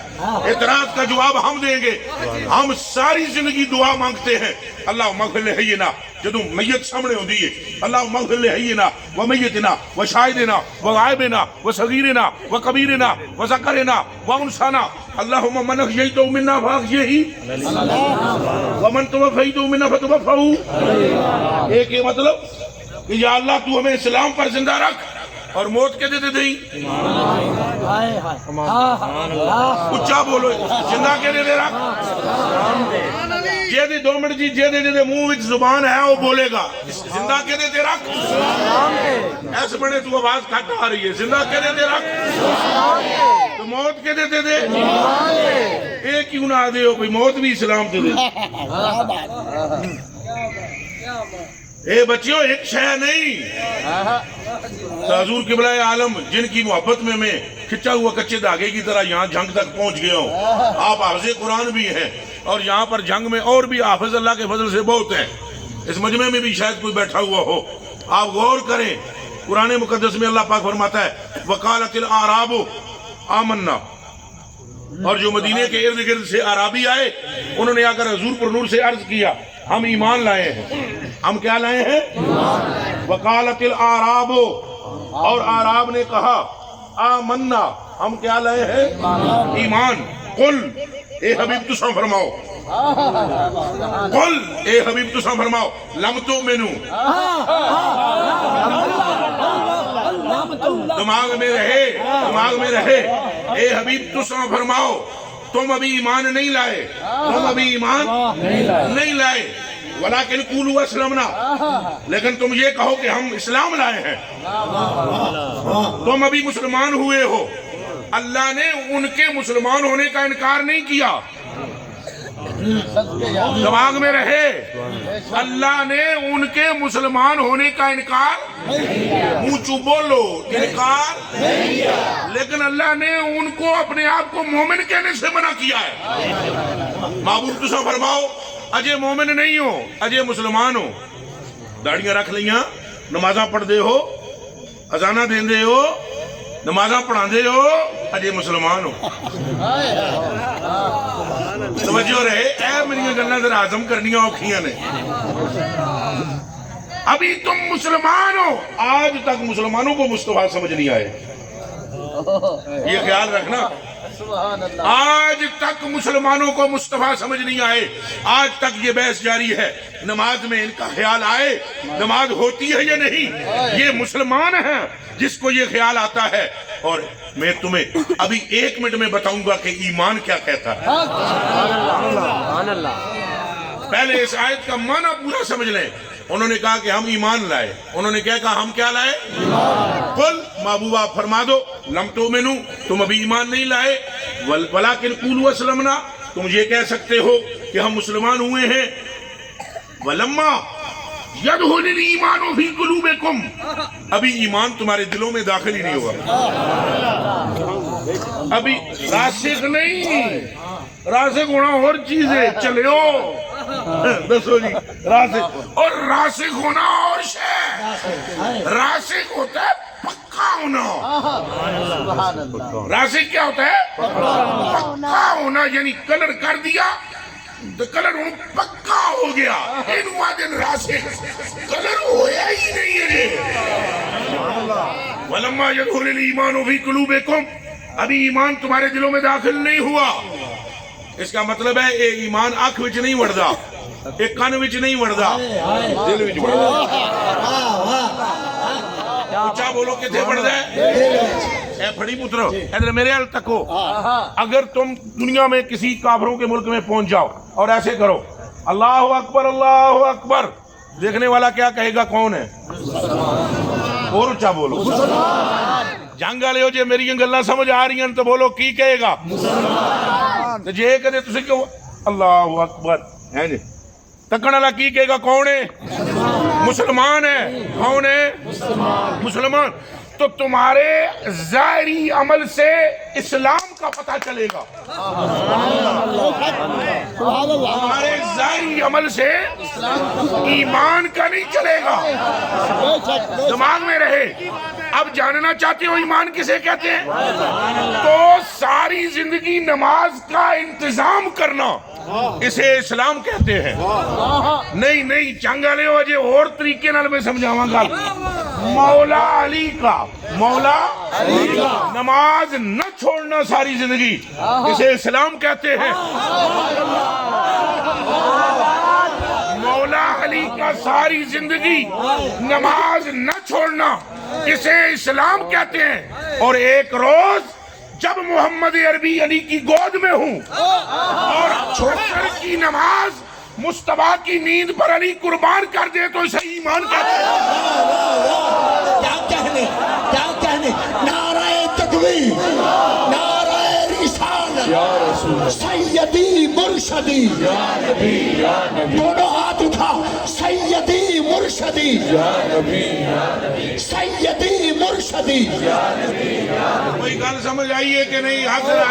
اعتراض کا جواب ہم دیں گے. ہم ساری زندگی دعا مانگتے ہیں اللہ مغفر لحینا جدو میت سامنے ہوتی ہے اللہ مغفر لحینا و میتنا و شاہدنا و غائبنا و صغیرنا و کبیرنا و ذکرنا و انسانا اللہم من احییتو منا فاحیہی و من توفیتو منا فتوفہو. ایک یہ مطلب کہ یا اللہ تو ہمیں اسلام پر زندہ رکھ، اور موت کے دیتے دیں اچھا بولو، زندہ کے دیتے رکھ جے دے 2 منٹ جی جے دے منہ وچ زبان ہے وہ بولے گا، زندہ کے دیتے رکھ ایسے بڑے تو آواز کٹ آ رہی ہے، زندہ کے دیتے رکھ تو موت کے دیتے دے ایک کیوں نہ دے ہو بھئی موت بھی اسلام دے دے۔ اے بچیوں ایک شے نہیں، حضور قبلہ عالم جن کی محبت میں کھچا ہوا کچے دھاگے کی طرح یہاں جنگ تک پہنچ گیا ہوں، آپ حافظ قرآن بھی ہیں اور یہاں پر جنگ میں اور بھی حافظ اللہ کے فضل سے بہت ہیں، اس مجمع میں بھی شاید کوئی بیٹھا ہوا ہو۔ آپ غور کریں، قرآن مقدس میں اللہ پاک فرماتا ہے وقالت الاعراب آمنا، اور جو مدینے کے ارد گرد سے عرابی آئے انہوں نے آ کر حضور پر نور سے عرض کیا ہم ایمان لائے ہیں۔ ہم کیا لائے ہیں؟ وقالت الاعراب، اور اعراب نے کہا آمنا، ہم کیا لائے ہیں؟ ایمان۔ قل، اے حبیب تساں فرماؤ، قل اے حبیب تساں فرماؤ لم تؤمنو، دماغ میں رہے اے حبیب تساں فرماؤ تم ابھی ایمان نہیں لائے، تم ابھی ایمان نہیں لائے، ولیکن قولوا اسلمنا، لیکن تم یہ کہو کہ ہم اسلام لائے ہیں، تم ابھی مسلمان ہوئے ہو۔ اللہ نے ان کے مسلمان ہونے کا انکار نہیں کیا، دماغ میں رہے، اللہ نے ان کے مسلمان ہونے کا انکار، منہ چو بولو انکار، لیکن اللہ نے ان کو اپنے آپ کو مومن کہنے سے منع کیا ہے۔ معبود تساں فرماؤ اجے مومن نہیں ہو، اجے مسلمان ہو، داڑیاں رکھ لیاں، نمازاں پڑھ دے ہو، اذانہ دین دے ہو، نمازاں پڑھا دے ہو، اجے مسلمان ہو۔ توجہ رہے، اے میری گلاں ذرا ہضم کرنیاں اوکھیاں نے۔ ابھی تم مسلمان ہو، آج تک مسلمانوں کو مصطفیٰ سمجھ نہیں آئے، یہ خیال رکھنا، آج تک مسلمانوں کو مصطفیٰ سمجھ نہیں آئے، آج تک یہ بحث جاری ہے نماز میں ان کا خیال آئے نماز ہوتی ہے یا نہیں، یہ مسلمان ہیں جس کو یہ خیال آتا ہے۔ اور میں تمہیں ابھی 1 منٹ میں بتاؤں گا کہ ایمان کیا کہتا ہے، پہلے اس آیت کا معنی پورا سمجھ لیں۔ انہوں نے کہا کہ ہم ایمان لائے، انہوں نے کیا کہا ہم کیا لائے؟ قل، محبوبہ فرما دو لم تؤمنو، تم ابھی ایمان نہیں لائے، ولیکن قولوا اسلمنا، تم یہ کہہ سکتے ہو کہ ہم مسلمان ہوئے ہیں، ولما یدخل الایمان فی قلوبکم، ابھی ایمان تمہارے دلوں میں داخل ہی نہیں ہوا، ابھی راسخ نہیں، راسخ ہونا اور چیز ہے، چلیو دسو جی راسخ، اور راسخ ہونا اور شے، راسخ ہوتا ہے پکا ہونا، راسخ کیا ہوتا ہے؟ پکا ہونا، یعنی کلر کر دیا تو کلر پکا ہو گیا، انوادن راسخ، کلر ہویا ہی نہیں ہے۔ وَلَمَّا يَدْخُلِ الْإِيمَانُ فِي قُلُوبِكُمْ، ابھی ایمان تمہارے دلوں میں داخل نہیں ہوا، اس کا مطلب ہے اے ایمان آنکھ وچ نہیں وڑدا، اے کان وچ نہیں وڑدا، دل وچ وڑدا۔ اچھا بولو کتنے وڑدا ہے؟ اے پھڑی پترو ادھر میرے حال تکو، اگر تم دنیا میں کسی کافروں کے ملک میں پہنچ جاؤ اور ایسے کرو اللہ اکبر اللہ اکبر، دیکھنے والا کیا کہے گا کون ہے؟ اور اچھا بولو، جنگ والے ہو جے میری گلاں سمجھ آ رہی ہیں تو بولو کی کہے گا؟ تو جے کہتے تسی کہ اللہ اکبر ہے جی، تکن والا کی کہے گا کون ہے؟ مسلمان ہے، کون ہے؟ مسلمان۔ تو تمہارے ظاہری عمل سے اسلام کا پتہ چلے گا، تمہارے ظاہری عمل سے ایمان کا نہیں چلے گا، دماغ میں رہے۔ اب جاننا چاہتے ہو ایمان کسے کہتے ہیں؟ تو ساری زندگی نماز کا انتظام کرنا، اسے اسلام کہتے ہیں۔ نہیں چنگ والے ہو، اجے اور طریقے نال میں سمجھاواں گا۔ مولا علی کا نماز نہ چھوڑنا ساری زندگی، اسے اسلام کہتے ہیں۔ مولا علی کا ساری زندگی نماز نہ چھوڑنا اسے اسلام کہتے ہیں. اور ایک روز جب محمد عربی علی کی گود میں ہوں اور چھوٹر کی نماز مصطفیٰ کی نیند پر علی قربان کر دے تو اسے ایمان کہتے ہیں. کیا کہنے نعرہ تکبیر، نعرہ رسالت، سیدی مرشدی، دونوں ہاتھ اٹھا، سیدی مرشدی، سیدی مرشدی. کوئی گل سمجھ آئی ہے کہ نہیں؟ ہاتھ کھڑا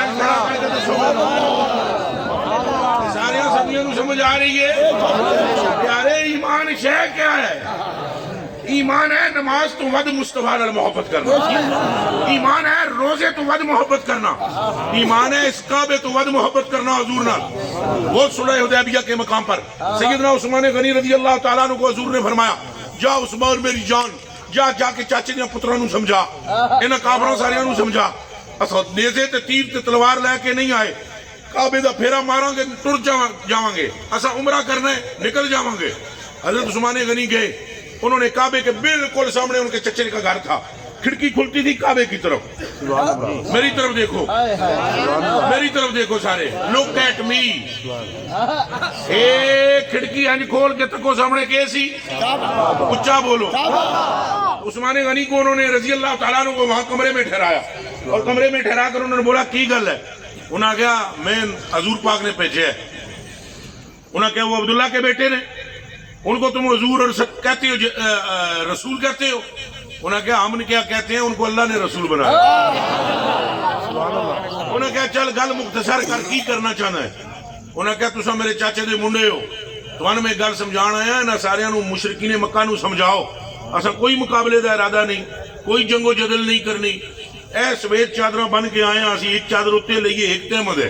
کر کے تو سارے سبیوں کو سمجھ آ رہی ہے؟ پیارے ایمان شے کیا ہے؟ ایمان ہے نماز تو ود مصطفیٰ نال محبت کرنا، ایمان ہے روزے تو ود محبت کرنا، ایمان ہے اس کعبے تو ود محبت کرنا حضور نال. وہ صلح حدیبیہ کے مقام پر سیدنا عثمان غنی رضی اللہ تعالیٰ عنہ کو حضور نے فرمایا جا عثمان میری جان، جا جا کے چاچے نے پتروں نو سمجھا، انہاں کافراں ساریاں نو سمجھا، اساں نیزے تے تیر تے تلوار لے کے نہیں آئے، کعبے دا پھیرا ماراں گے ٹر جاواں گے، اساں عمرہ کرنا ہے نکل جاواں گے. حضرت عثمان غنی گئے، انہوں نے کعبے کے بالکل سامنے ان کے چچے کا گھر تھا، کھڑکی کھلتی تھی کعبے کی طرف. میری طرف دیکھو، میری طرف دیکھو سارے، لک ایٹ می. ایک کھڑکی ہنج کھول کے تکو سامنے کیسی اچھا بولو. عثمان غنی کو انہوں نے رضی اللہ تعالیٰ عنہ کو وہاں کمرے میں ٹھہرایا اور کمرے میں ٹھہرا کر انہوں نے بولا کی گل ہے؟ انہوں نے کہا میں حضور پاک نے بھیجے ہے. انہوں نے کہا وہ عبداللہ کے بیٹے نے، ان کو تم حضور اور کہتے ہو رسول کہتے ہو؟ انہوں نے کہا ہم نے کیا کہتے ہیں، ان کو اللہ نے رسول بنایا. انہوں نے کہا چل گل مختصر کر کی کرنا چاہنا ہے. انہوں نے کہا تسا میرے چاچے دے منڈے ہو، تمہیں میں گل سمجھانا ہے نہ سارے نو مشرکین مکہ نو سمجھاؤ، اسا کوئی مقابلے دا ارادہ نہیں، کوئی جنگ و جدل نہیں کرنی. اے سفید چادراں بن کے آئے ہیں، اسی ایک چادر اتنے لئیے ایک تحمد ہے،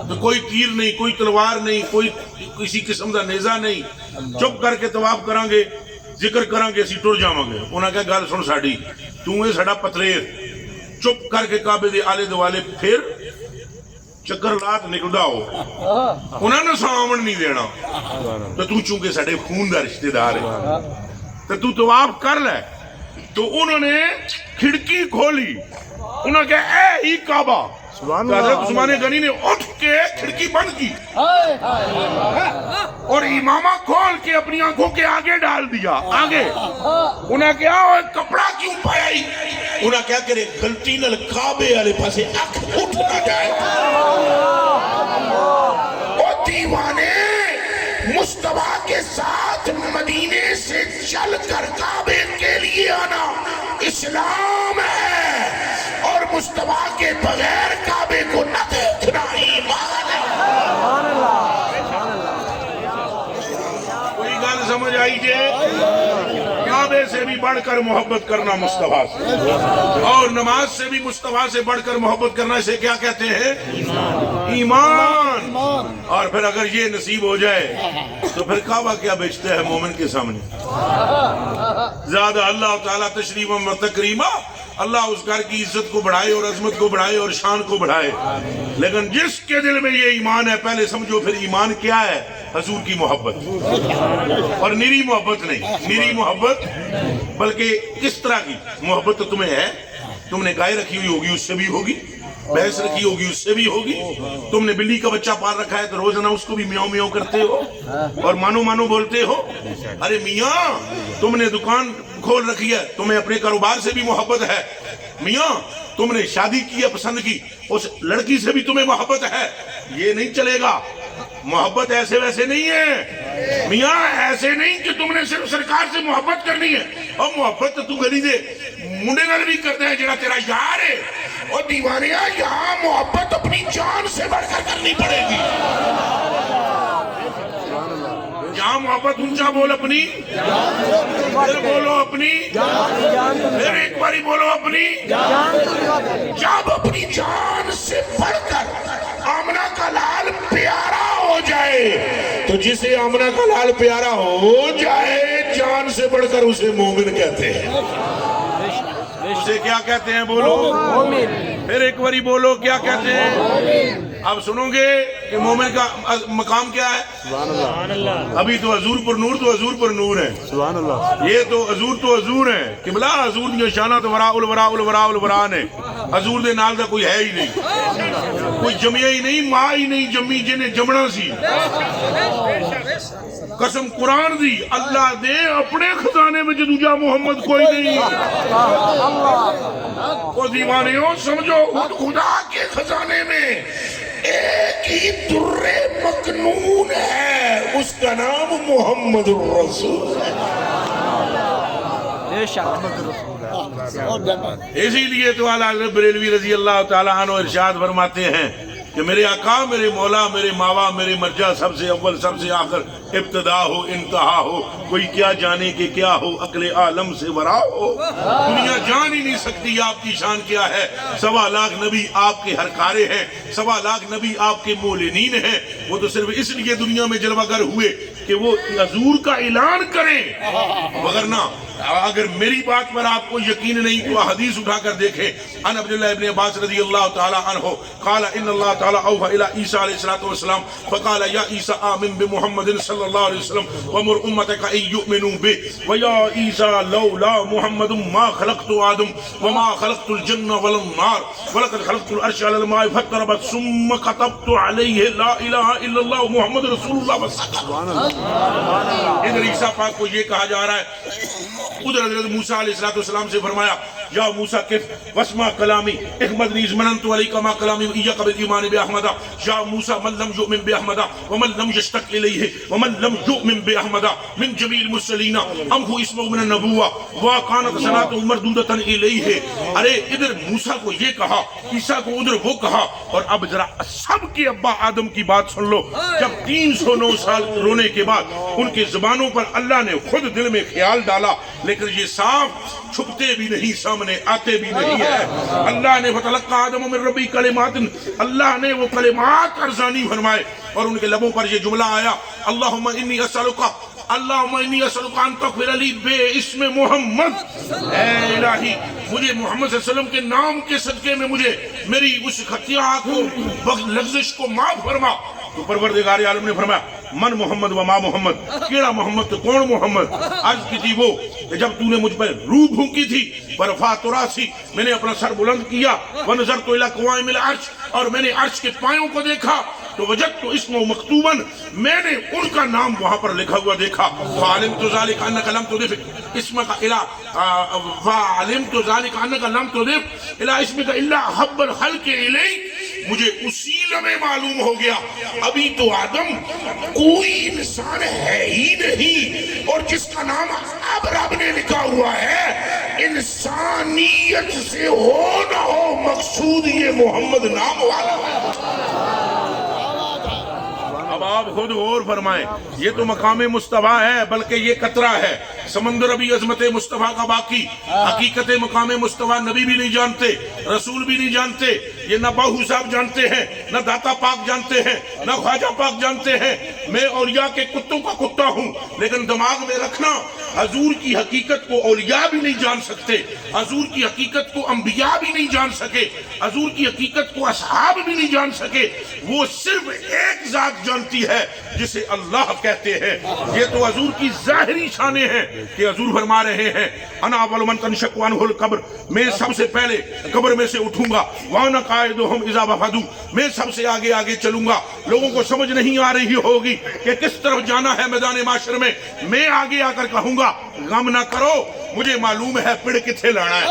تو کوئی تیر نہیں، کوئی تلوار نہیں، کوئی کسی قسم دا نیزہ نہیں، چپ کر کے طواف کریں گے، ذکر کریں گے، اسی ٹر جاواں گے. انہاں کہا گل سن ساڈی، تو اے ساڈا پتریر، چپ کر کے کعبے دے آلے دوالے پھر چکر لات نکلدا ہو، انہاں نے سامن نہیں دینا. تو چونکہ ساڈے خون دا رشتہ دار ہے تو طواف کر لے. تو انہوں نے کھڑکی کھولی، انہوں نے کہا اے ہی کعبہ. حضرت عثمان غنی نے اٹھ کے کھڑکی بند کی اور امامہ کھول کے اپنی آنکھوں کے آگے ڈال دیا. آگے انہوں نے کہا کپڑا کیوں پایا ہی؟ انہوں نے کہا کہ غلطی نال کعبے والے پاسے اکھ اٹھ نہ جائے. او دیوانے، مصطفیٰ کے ساتھ مدینے سے چل کر کعبے کے لیے آنا اسلام ہے، اور مصطفیٰ کے بغیر کعبے کو نہ دیکھنا ایمان ہے. کوئی گل سمجھ آئی جے؟ کعبے سے بھی بڑھ کر محبت کرنا مصطفیٰ سے، اور نماز سے بھی مصطفیٰ سے بڑھ کر محبت کرنا، اسے کیا کہتے ہیں؟ ایمان. اور پھر اگر یہ نصیب ہو جائے تو پھر کعبہ کیا بیچتا ہے مومن کے سامنے؟ زیادہ اللہ تعالیٰ تشریفا و تکریما، اللہ اس گھر کی عزت کو بڑھائے اور عظمت کو بڑھائے اور شان کو بڑھائے. لیکن جس کے دل میں یہ ایمان ہے، پہلے سمجھو پھر ایمان کیا ہے؟ حضور کی محبت. اور نری محبت نہیں، نری محبت بلکہ کس طرح کی محبت تو تمہیں ہے؟ تم نے گائے رکھی ہوئی ہوگی، اس سے بھی ہوگی، بھینس رکھی ہوگی، اس سے بھی ہوگی. تم نے بلی کا بچہ پال رکھا ہے تو روزانہ اس کو بھی میاؤں میاؤں کرتے ہو اور مانو مانو بولتے ہو. ارے میاں تم نے دکان کھول رکھی ہے، تمہیں اپنے کاروبار سے بھی محبت ہے. میاں تم نے شادی کی ہے، پسند کی، اس لڑکی سے بھی تمہیں محبت ہے. یہ نہیں چلے گا. محبت ایسے ویسے نہیں ہے میاں، ایسے نہیں کہ تم نے صرف سرکار سے محبت کرنی ہے. اور محبت تو گلی دے منڈے نال بھی کرتا ہے جڑا تیرا یار ہے. اور دیوانیا، یہاں محبت اپنی جان سے بڑھ کر کرنی پڑے گی. یہاں محبت اونچا بول اپنی، پھر بولو اپنی، پھر ایک باری بولو اپنی. جب اپنی جان سے بڑھ کر آمنہ کا لال پیارا ہو جائے تو جسے آمنہ کا لال پیارا ہو جائے، جان سے بڑھ کر اسے مومن کہتے ہیں. اسے کیا کہتے ہیں؟ بولو. پھر ایک باری بولو، کیا کہتے ہیں؟ اب سنو گے کہ مومن کا مقام کیا ہے؟ سبحان اللہ ابھی تو حضور پر نور تو حضور پر نور ہے، سبحان اللہ یہ تو حضور ہے کہ بلا حضور دی شانہ تو وراء الورا نے، حضور دے نال دا کوئی ہے ہی نہیں، کوئی جمعہ ہی نہیں، ماں ہی نہیں جمی جنہیں جمنا سی۔ قسم قرآن دی اللہ دے اپنے خزانے میں جدوجہ محمد کوئی نہیں۔ وہ دیوانیوں سمجھو خدا کے خزانے میں ایک ہی در مکنون ہے، اس کا نام محمد الرسول ہے۔ بے شک اسی لیے تو اعلیٰ حضرت بریلوی رضی اللہ تعالیٰ عنہ ارشاد فرماتے ہیں کہ میرے آقا، میرے مولا، میرے ماوا، میرے مرجع، سب سے اول سب سے آخر، ابتدا ہو انتہا ہو، کوئی کیا جانے کہ کیا ہو، عقل عالم سے ورا ہو، دنیا جان ہی نہیں سکتی آپ کی شان کیا ہے۔ 1.25 لاکھ نبی آپ کے ہر کارے ہیں، 1.25 لاکھ نبی آپ کے مولنین ہیں، وہ تو صرف اس لیے دنیا میں جلوہ گر ہوئے کہ وہ حضور کا اعلان کریں، وگرنہ اگر میری بات پر آپ کو یقین نہیں تو حدیث اٹھا کر دیکھیں۔ عن عبداللہ ابن عباس رضی اللہ تعالی عنہ قال ان اللہ تعالی اوحى الى عیسیٰ علیہ الصلوۃ والسلام فقال یا عیسیٰ آمن بمحمد صلی اللہ علیہ وسلم وامر امتك ان يؤمنوا به ويا عیسیٰ لولا محمد ما خلقت آدم وما خلقت الجنة ولا النار ولقد خلقت العرش على الماء فاضطربت ثم كتبت عليه لا اله الا الله محمد رسول اللہ سبحان اللہ۔ ادھر عیسیٰ پاک کو یہ کہا جا رہا ہے، ادھر حضرت موسیٰ علیہ السلام سے فرمایا یا موسیٰ کف واسمع کلامی احمدنی مننت علیک ما کلامی ایاک بالایمان باحمد یا موسیٰ من لم یؤمن باحمد ومن لم یشتق الیہ ومن لم یؤمن باحمد من جمیع المرسلین امحو اسمہ من النبوہ وکانت صلاۃ مردودۃ الیہ۔ ارے ادھر موسیٰ کو یہ کہا، عیسیٰ کو ادھر وہ کہا، اور اب ذرا سب کے ابا آدم کی بات سن لو۔ جب 309 سال رونے کے بعد ان کے زبانوں پر اللہ نے خود دل میں خیال ڈالا، لیکن یہ صاف چھپتے بھی نہیں، سامنے آتے بھی نہیں ہے۔ اللہ نے فتلقى آدم من ربی کلمات، اللہ نے وہ کلمات ارزانی فرمائے اور ان کے لبوں پر یہ جملہ آیا اللہم انی اسألک ان تغفر لی بے اسم محمد، اے الہی مجھے محمد صلی اللہ علیہ وسلم کے نام کے صدقے میں مجھے میری اس خطیہ کو لغزش کو معاف فرما۔ تو پروردگار عالم نے فرمایا من محمد وما محمد، کیڑا محمد تو کون محمد؟ عرض کی تھی وہ کہ جب تو نے مجھ پر روح بھونکی تھی، برفات راسی، میں نے اپنا سر بلند کیا، ونظرت الی قوائم العرش، اور میں نے عرش کے پایوں کو دیکھا تو وجدت اسمہ مکتوباً، میں نے ان کا نام وہاں پر لکھا ہوا دیکھا۔ فعلمت ذلك انک لم تضف اسمک الی فعلمت ذلك انک لم تضف الی اسمک الا حب الخلق الی، مجھے اسی لمحے معلوم ہو گیا ابھی تو آدم کوئی انسان ہے ہی نہیں، اور جس کا نام اب رب نے لکھا ہوا ہے انسانیت سے ہو نہ ہو مقصود یہ محمد نام والا ہے۔ اب آپ خود غور فرمائیں، یہ تو مقام مصطفیٰ ہے، بلکہ یہ قطرہ ہے، سمندر ابھی عظمت مصطفیٰ کا باقی، حقیقت مقام مصطفیٰ نبی بھی نہیں جانتے، رسول بھی نہیں جانتے، یہ نہ باہو صاحب جانتے ہیں، نہ داتا پاک جانتے ہیں، نہ خواجہ پاک جانتے ہیں۔ میں اولیاء کے کتوں کا کتا ہوں، لیکن دماغ میں رکھنا حضور کی حقیقت کو اولیاء بھی نہیں جان سکتے، حضور کی حقیقت کو انبیاء بھی نہیں جان سکے، حضور کی حقیقت کو اصحاب بھی نہیں جان سکے، وہ صرف ایک ذات جانتی ہے جسے اللہ کہتے ہیں۔ یہ تو حضور کی ظاہری شانیں ہیں کہ حضور فرما رہے ہیں انا اول من تنشق عنہ القبر، میں سب سے پہلے قبر میں سے اٹھوں گا، وانا قائدہم اذا وفدوا، میں سب سے آگے آگے چلوں گا۔ لوگوں کو سمجھ نہیں آ رہی ہوگی کہ کس طرف جانا ہے میدان معاشر میں آگے آ کر کہوں گا غم نہ کرو، مجھے معلوم ہے پڑ کتھے لانا ہے،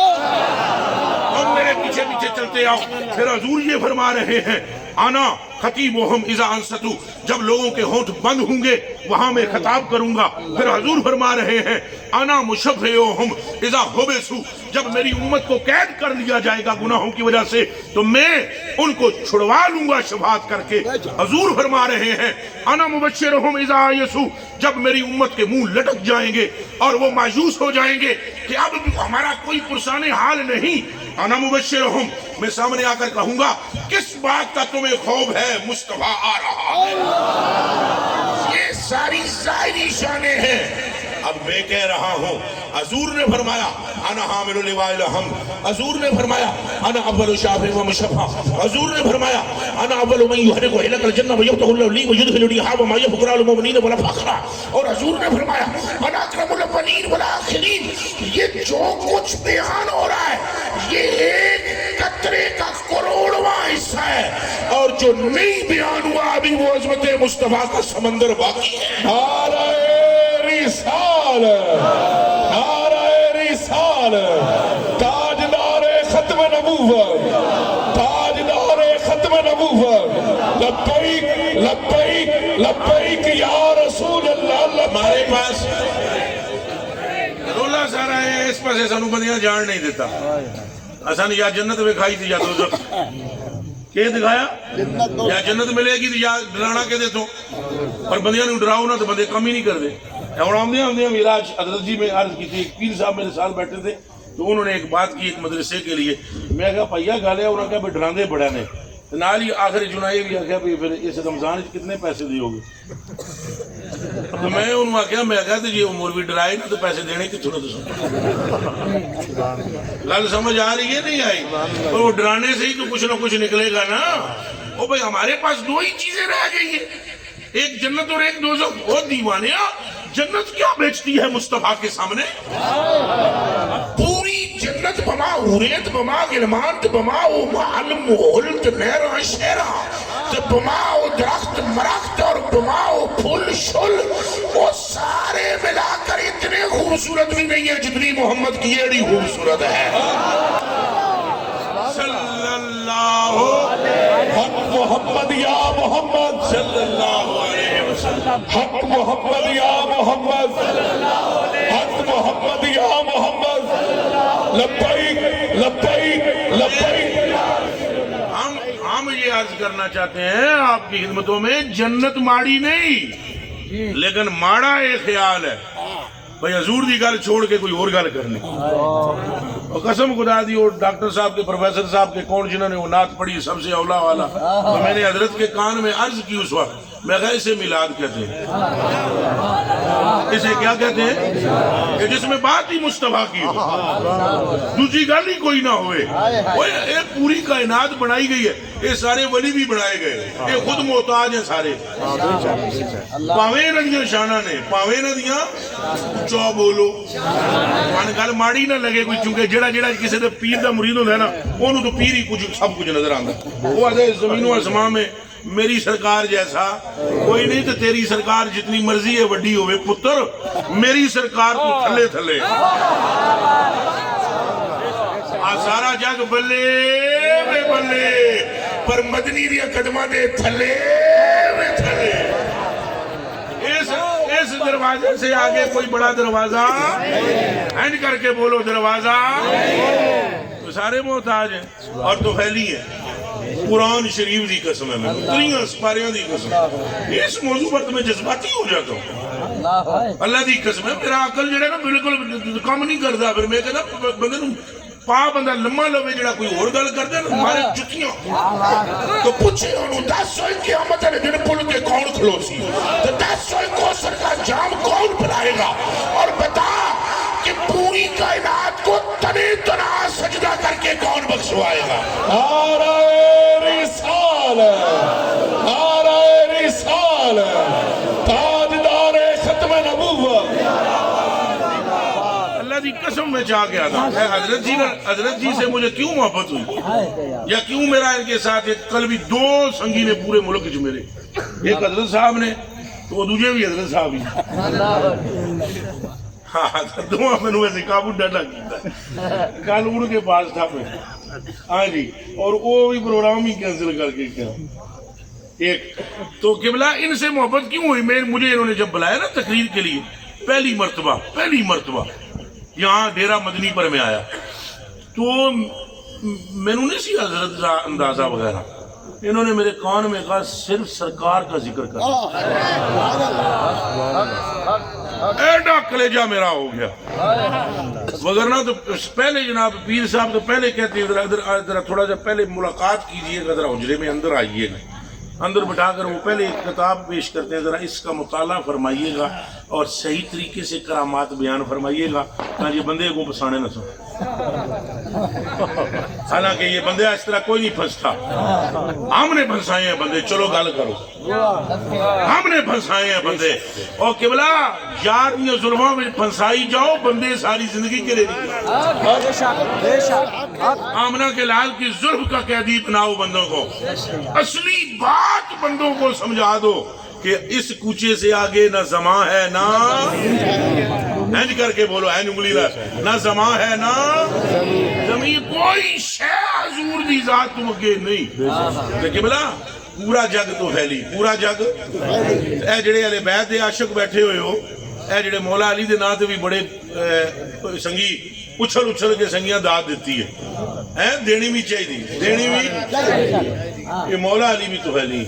تم میرے پیچھے پیچھے چلتے آؤ۔ پھر حضور یہ فرما رہے ہیں آنا خطیبہم اذا انصتوا، جب لوگوں کے ہونٹ بند ہوں گے وہاں میں خطاب کروں گا۔ پھر حضور فرما رہے ہیں انا مشفعہم اذا حبسوا، جب میری امت کو قید کر لیا جائے گا گناہوں کی وجہ سے تو میں ان کو چھڑوا لوں گا شفاعت کر کے۔ حضور فرما رہے ہیں انا مبشرہم اذا آیسوا، جب میری امت کے منہ لٹک جائیں گے اور وہ مایوس ہو جائیں گے کہ اب ہمارا کوئی پرسان حال نہیں، انا مبشرہم، میں سامنے آ کر کہوں گا کس بات کا تمہیں خوف ہے، مصطفیٰ آ رہا ہے۔ یہ ساری ظاہری شانیں ہیں، اب میں کہہ رہا ہوں حضور نے فرمایا انا حامل لواء الحمد، حضور نے فرمایا انا اول شافع و مشفع، حضور نے فرمایا انا اول من يحرق الى الجنه ويفتح له لي ويدخل لي وما يفقر المؤمنين ولا فخر، اور حضور نے فرمایا انا اکرم الاولین والآخرین۔ یہ جو کچھ بیان ہو رہا ہے یہ ایک قطرے کا کروڑواں حصہ ہے، اور جو نہیں بیان ہوا ابھی وہ عظمت مصطفیٰ کا سمندر باقی ہے۔ نعرہ رسالت، نعرہ رسالت، تاجدار ختم نبوت، تاجدار ختم نبوت، لبیک لبیک لبیک یا رسول اللہ۔ ہمارے پاس رولا سارا ہے، اس پاس سانو بندیاں جان نہیں دیتا، اسان یا جنت وکھائی تھی یا دوزخ، کہ دکھایا یا جنت ملے گی یا ڈرانا کہ دے تو، اور بندیاں نے ڈراؤ نہ تو بندے کم ہی نہیں کر دے۔ اور آمدے میراج حضرت جی میں عرض کی تھی، ایک پیر صاحب میرے ساتھ بیٹھے تھے تو انہوں نے ایک بات کی ایک مدرسے کے لیے، میں کہا پہیا گالیا، انہوں نے کہا بھائی ڈراندے بڑا نے، نال ہی آخری چنائی بھی آخیا بھی پھر اس رمضان کتنے پیسے دیو گے؟ تو میں انہوں نے کہا، میں کہا تو جی مولوی ڈرائے نا تو پیسے دینے کتوں نہ گل سمجھ آ رہی ہے نہیں آئی؟ اور وہ ڈرانے سے ہی تو کچھ نہ کچھ نکلے گا نا۔ وہ بھائی ہمارے پاس دو ہی چیزیں رہ گئی ہیں، ایک جنت اور ایک دوزخ۔ وہ دیوانیا، جنت کیا بیچتی ہے مصطفیٰ کے سامنے؟ پوری جنت بما حوریت بما غلمانت بما او معلم حلت نیرہ شیرہ بما او درخت مرخت اور بما او پھول شل، وہ سارے ملا کر اتنے خوبصورت بھی نہیں ہے جتنی محمد کی ایڑی خوبصورت ہے۔ صلی اللہ حق محمد یا محمد، صلی اللہ علیہ وسلم، حق محمد یا محمد، حق محمد یا محمد، لبیک لبیک لبیک۔ ہم یہ عرض کرنا چاہتے ہیں آپ کی خدمتوں میں، جنت ماڑی نہیں لیکن ماڑا ایک خیال ہے بھئی حضور دی گل چھوڑ کے کوئی اور گل کرنی۔ اور قسم خدا دی، اور ڈاکٹر صاحب کے پروفیسر صاحب کے کون جنہوں نے وہ نعت پڑھی سب سے اولا والا، تو میں نے حضرت کے کان میں عرض کی اس وقت، میں کہا اسے میلاد کہتے ہیں، اسے کیا کہتے ہیں؟ کہ جس میں بات ہی مصطفیٰ کی ہو، دوسری گل ہی کوئی نہ ہوئے۔ وہ ایک پوری کائنات بنائی گئی ہے، یہ سارے ولی بھی بنائے گئے، یہ خود محتاج ہیں سارے، پاویں نہ دیاں شانہ نے، پاویں نہ دیاں چو بولو، وہاں گل ماڑی نہ لگے کوئی، چونکہ جڑا کسی دے پیر دا مرید ہوتا ہے نا، انہوں تو پیر ہی کچھ سب کچھ نظر آتا ہے۔ وہ آدھے زمین و آسمان میں میری سرکار جیسا کوئی نہیں، تو تیری سرکار جتنی مرضی ہے وڈی ہوئے پتر، میری سرکار تو تھلے تھلے، سارا جگ بلے وے بلے، پر مدنی دیا قدمہ دے تھلے وے تھلے۔ اس دروازے سے آگے کوئی بڑا دروازہ اینڈ کر کے بولو دروازہ، تو سارے محتاج ہیں اور تو پھیلی ہے۔ قرآن شریف دی قسم ہے، میں تریاں سپاریاں دی قسم ہے، اس موضوع پر تمہیں جذباتی ہو جاتا ہوں، اللہ دی قسم ہے۔ میرا عقل جڑا نا بالکل کام نہیں کرتا، پھر میں کہتا بندے نو پا بندہ لمحہ لوے جڑا کوئی اور گل کرتا ہے نا ہمارے جتیاں، تو پوچھے انہوں 10 سوئی قیامت ہے جن پل کے کون کھلو سی، تو 10 سوئی کوثر کا جام کون پلائے گا، اور بتا کہ پوری کائنات کو تنے تنا سجدہ کر کے کون بخشوائے گا۔ نعرہ رسالت، نعرہ رسالت، تاجدار ختم نبوت۔ اللہ دی قسم میں چاہ گیا تھا، حضرت جی سے مجھے کیوں محبت ہوئی، یا کیوں میرا ان کے ساتھ ایک قلبی دو سنگی نے پورے ملک جو میرے، ایک حضرت صاحب نے تو وہ دوجے بھی حضرت صاحب ہی، ہاں دعا میں نے سے قابو ڈاڈا کیتا، کل اڑ کے پاس تھا میں، ہاں جی، اور وہ بھی پروگرام ہی کینسل کر کے کیا ایک تو قبلہ ان سے محبت کیوں ہوئی؟ مجھے انہوں نے جب بلایا نا تقریر کے لیے، پہلی مرتبہ یہاں ڈیرہ مدنی پر میں آیا تو میں نے نہیں سی حضرت کا اندازہ وغیرہ، انہوں نے میرے کان میں کہا صرف سرکار کا ذکر کر، ایڈا کلیجہ میرا ہو گیا، وگرنہ تو پہلے جناب پیر صاحب تو پہلے کہتے ہیں ذرا تھوڑا سا پہلے ملاقات کیجئے گا، ذرا حجرے میں اندر آئیے گا، اندر بٹھا کر وہ پہلے ایک کتاب پیش کرتے ہیں، ذرا اس کا مطالعہ فرمائیے گا اور صحیح طریقے سے کرامات بیان فرمائیے گا تاکہ بندے کو پھنسانے نہ سو. حالانکہ یہ بندے اس طرح کوئی نہیں پھنستا. ہم نے پھنسائے ہیں بندے. چلو گل کرو. ہم نے پھنسائے ہیں بندے. اور قبلہ یاریاں ظلموں میں پھنسائی جاؤ بندے ساری زندگی کے لیے بے شک بے شک آمنہ کے لال کی ظلم کا قیدی بناؤ بندوں کو. اصلی بات بندوں کو سمجھا دو کہ اس کوچے سے آگے نہ زماں ہے نہ ہینج کر کے بولو ہینج انگلی نہ زماں ہے نہ زمین. کوئی شے حضور دی ذات تم اگے نہیں. لیکن بلا پورا جگ تو پھیلی. پورا جگ اے جڑے اہل بیت دے عاشق بیٹھے ہوئے ہو, اے جڑے مولا علی دے نام تے بھی بڑے سنگی اچھل اچھل کے سنگیاں داد دیتی ہے. دینی بھی چاہیے, دینی بھی. یہ مولا علی بھی تو پھیلی.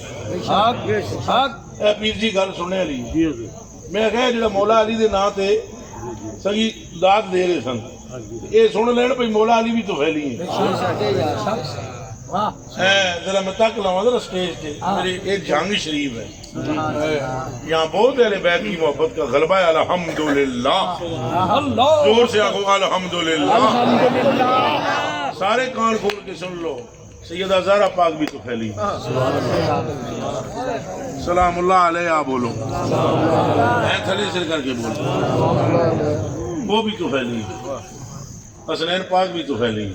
اے پیر جی گل سننے علی میں کہا جڑا مولا علی دے نام تے سنگی داد دے رہے سن یہ سن لین بھئی مولا علی بھی تو پھیلی ہیں. ذرا میں تک لاؤں ذرا سٹیج تے میرے ایک جھانگ شریف ہے یہاں بہت اہل بیت کی محبت کا غلبہ ہے. الحمدللہ زور سے آگو الحمدللہ. سارے کان کھول کے سن لو. سیدہ زہرا پاک بھی تو پھیلی. سلام اللہ علیہ بولو. تھلے سر کر کے بولو. وہ بھی تو پھیلی. حسنین پاک بھی تو پھیلی.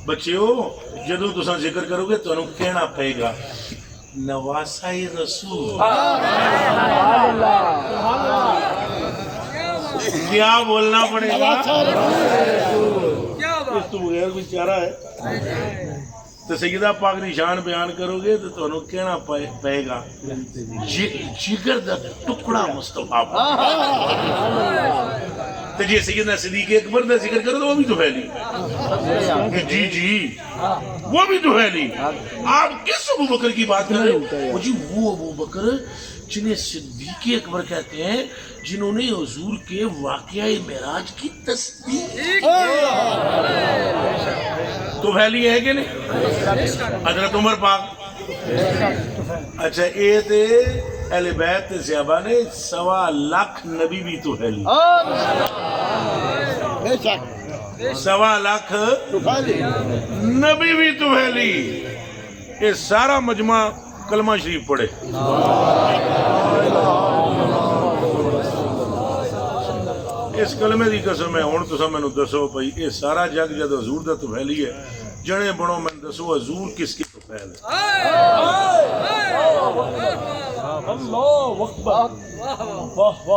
بچیو جدو تساں ذکر کرو گے تو انہوں کہنا پہے گا نواسائی رسول. کیا بولنا پڑے گا؟ اس تو بغیر بھی چارہ ہے. تو سیدہ پاک نشان بیان کرو گے تو انہوں کہنا پہے گا جگر دا ٹکڑا مصطفیٰ. تو جی سیدنا صدیق اکبر دا ذکر کرو تو وہ بھی تو پھیلی. جی جی وہ بھی تو پھیلی. آپ کس ابو بکر کی بات کر رہے ہو؟ جی وہ ابو بکر جنہیں صدیق اکبر کہتے ہیں جنہوں نے حضور کے واقعہ معراج کی تصدیق تو پھیلی ہے کہ نہیں؟ حضرت عمر پاک. اچھا یہ تے اہل بیت تے صحابہ نے 1.25 لاکھ نبی بھی تو پھیلی. 1.25 لاکھ نبی بھی تو پھیلی. یہ سارا مجمع کلمہ شریف پڑھے. اس کلمے دی قسم ہے. ہن تساں مینوں دسو بھئی یہ سارا جگ جد حضور دا تو پھیلی ہے جنے بنو میں دسو حضور کس کی تو پھیل ہے؟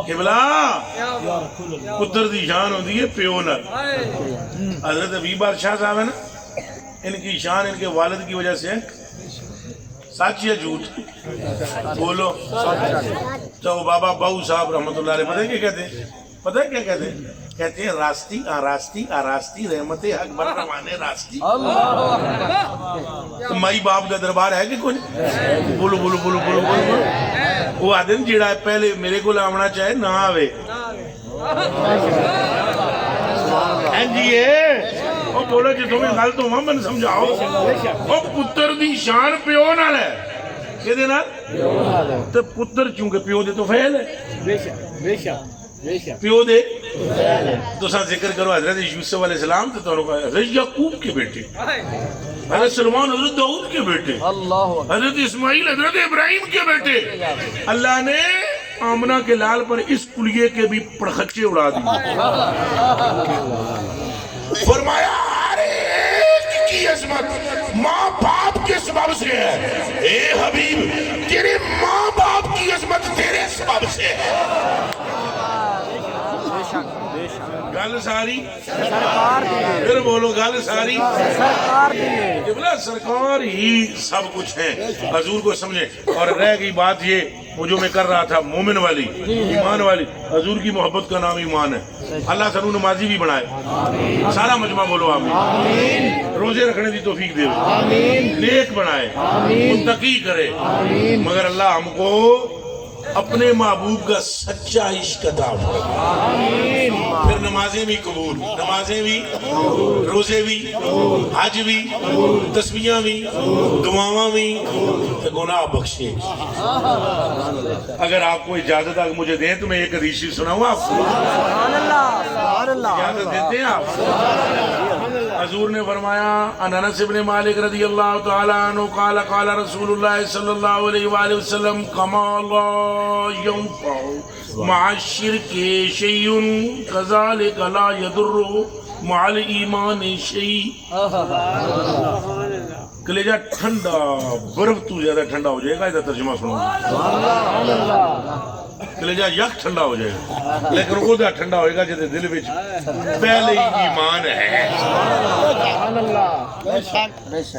قبلہ پتر دی شان ہوندی ہے پیو نال. حضرت ابی بادشاہ صاحب ہے نا, ان کی شان ان کے والد کی وجہ سے ہے. سچ یا جھوٹ بولو. تو بابا باؤ صاحب رحمۃ اللہ علیہ پتہ ہے کیا کہتے ہیں؟ پتہ ہے کیا کہتے ہیں؟ کہتے ہیں راستی آراستی آراستی رحمت حق بر روانے راستی. تو مائی باپ کا دربار ہے کہ کوئی؟ بولو بولو بولو بولو بولو. وہ آدم جیڑا ہے پہلے میرے کو آمنا چاہے نہ آوے. جی وہ بولو جی تمہیں گل تو وہاں میں سمجھاؤ. وہ پتر دی شان پیو نال ہے. کہ دے نال؟ تو پتر چونکہ پیو دے تو فعل ہے. پیو دے تو ساتھ ذکر کرو حضرت یوسف علیہ السلام تو حضرت یعقوب کے بیٹے, حضرت سلمان حضرت داؤد کے بیٹے, حضرت اسماعیل حضرت ابراہیم کے بیٹے. اللہ نے آمنہ کے لال پر اس کلیے کے بھی پڑخچے اڑا دیے. فرمایا ہر ایک کی عظمت ماں باپ کے سبب سے ہے. اے حبیب تیرے ماں باپ کی عظمت تیرے سبب سے ہے. گل ساری پھر بولو گل ساری سرکار ہی سب کچھ ہے. حضور کو سمجھے. اور رہ گئی بات یہ وہ جو میں کر رہا تھا مومن والی ایمان والی, حضور کی محبت کا نام ایمان ہے. اللہ سنو نمازی بھی بنائے. سارا مجمع بولو آمین. روزے رکھنے دی توفیق دے, نیک بنائے, متقی کرے. مگر اللہ ہم کو اپنے محبوب کا سچا عشق عطا فرما، پھر نمازیں بھی قبول، نمازیں بھی، روزے بھی، حج بھی، تسبیحاں بھی، دعاواں بھی، گناہ بخشے۔ اگر آپ کو اجازت مجھے دیں تو میں ایک حدیث سناؤں آپ کو، سبحان اللہ سبحان اللہ اجازت دیتے ہیں آپ؟ حضور نے فرمایا عن انس بن مالک رضی اللہ تعالی عنہ قال قال رسول اللہ صلی اللہ علیہ وآلہ وسلم کما لا ينفع مع الشرک شیء کذالک لا يضر مع الایمان شیء۔ کلیجہ ٹھنڈا برف تو زیادہ ٹھنڈا ہو جائے گا، ادھر ترجمہ سنو، کلیجہ یک ٹھنڈا ہو جائے گا لیکن وہ دا ٹھنڈا ہوئے گا جیسے دل وچ پہلے ہی ایمان ہے۔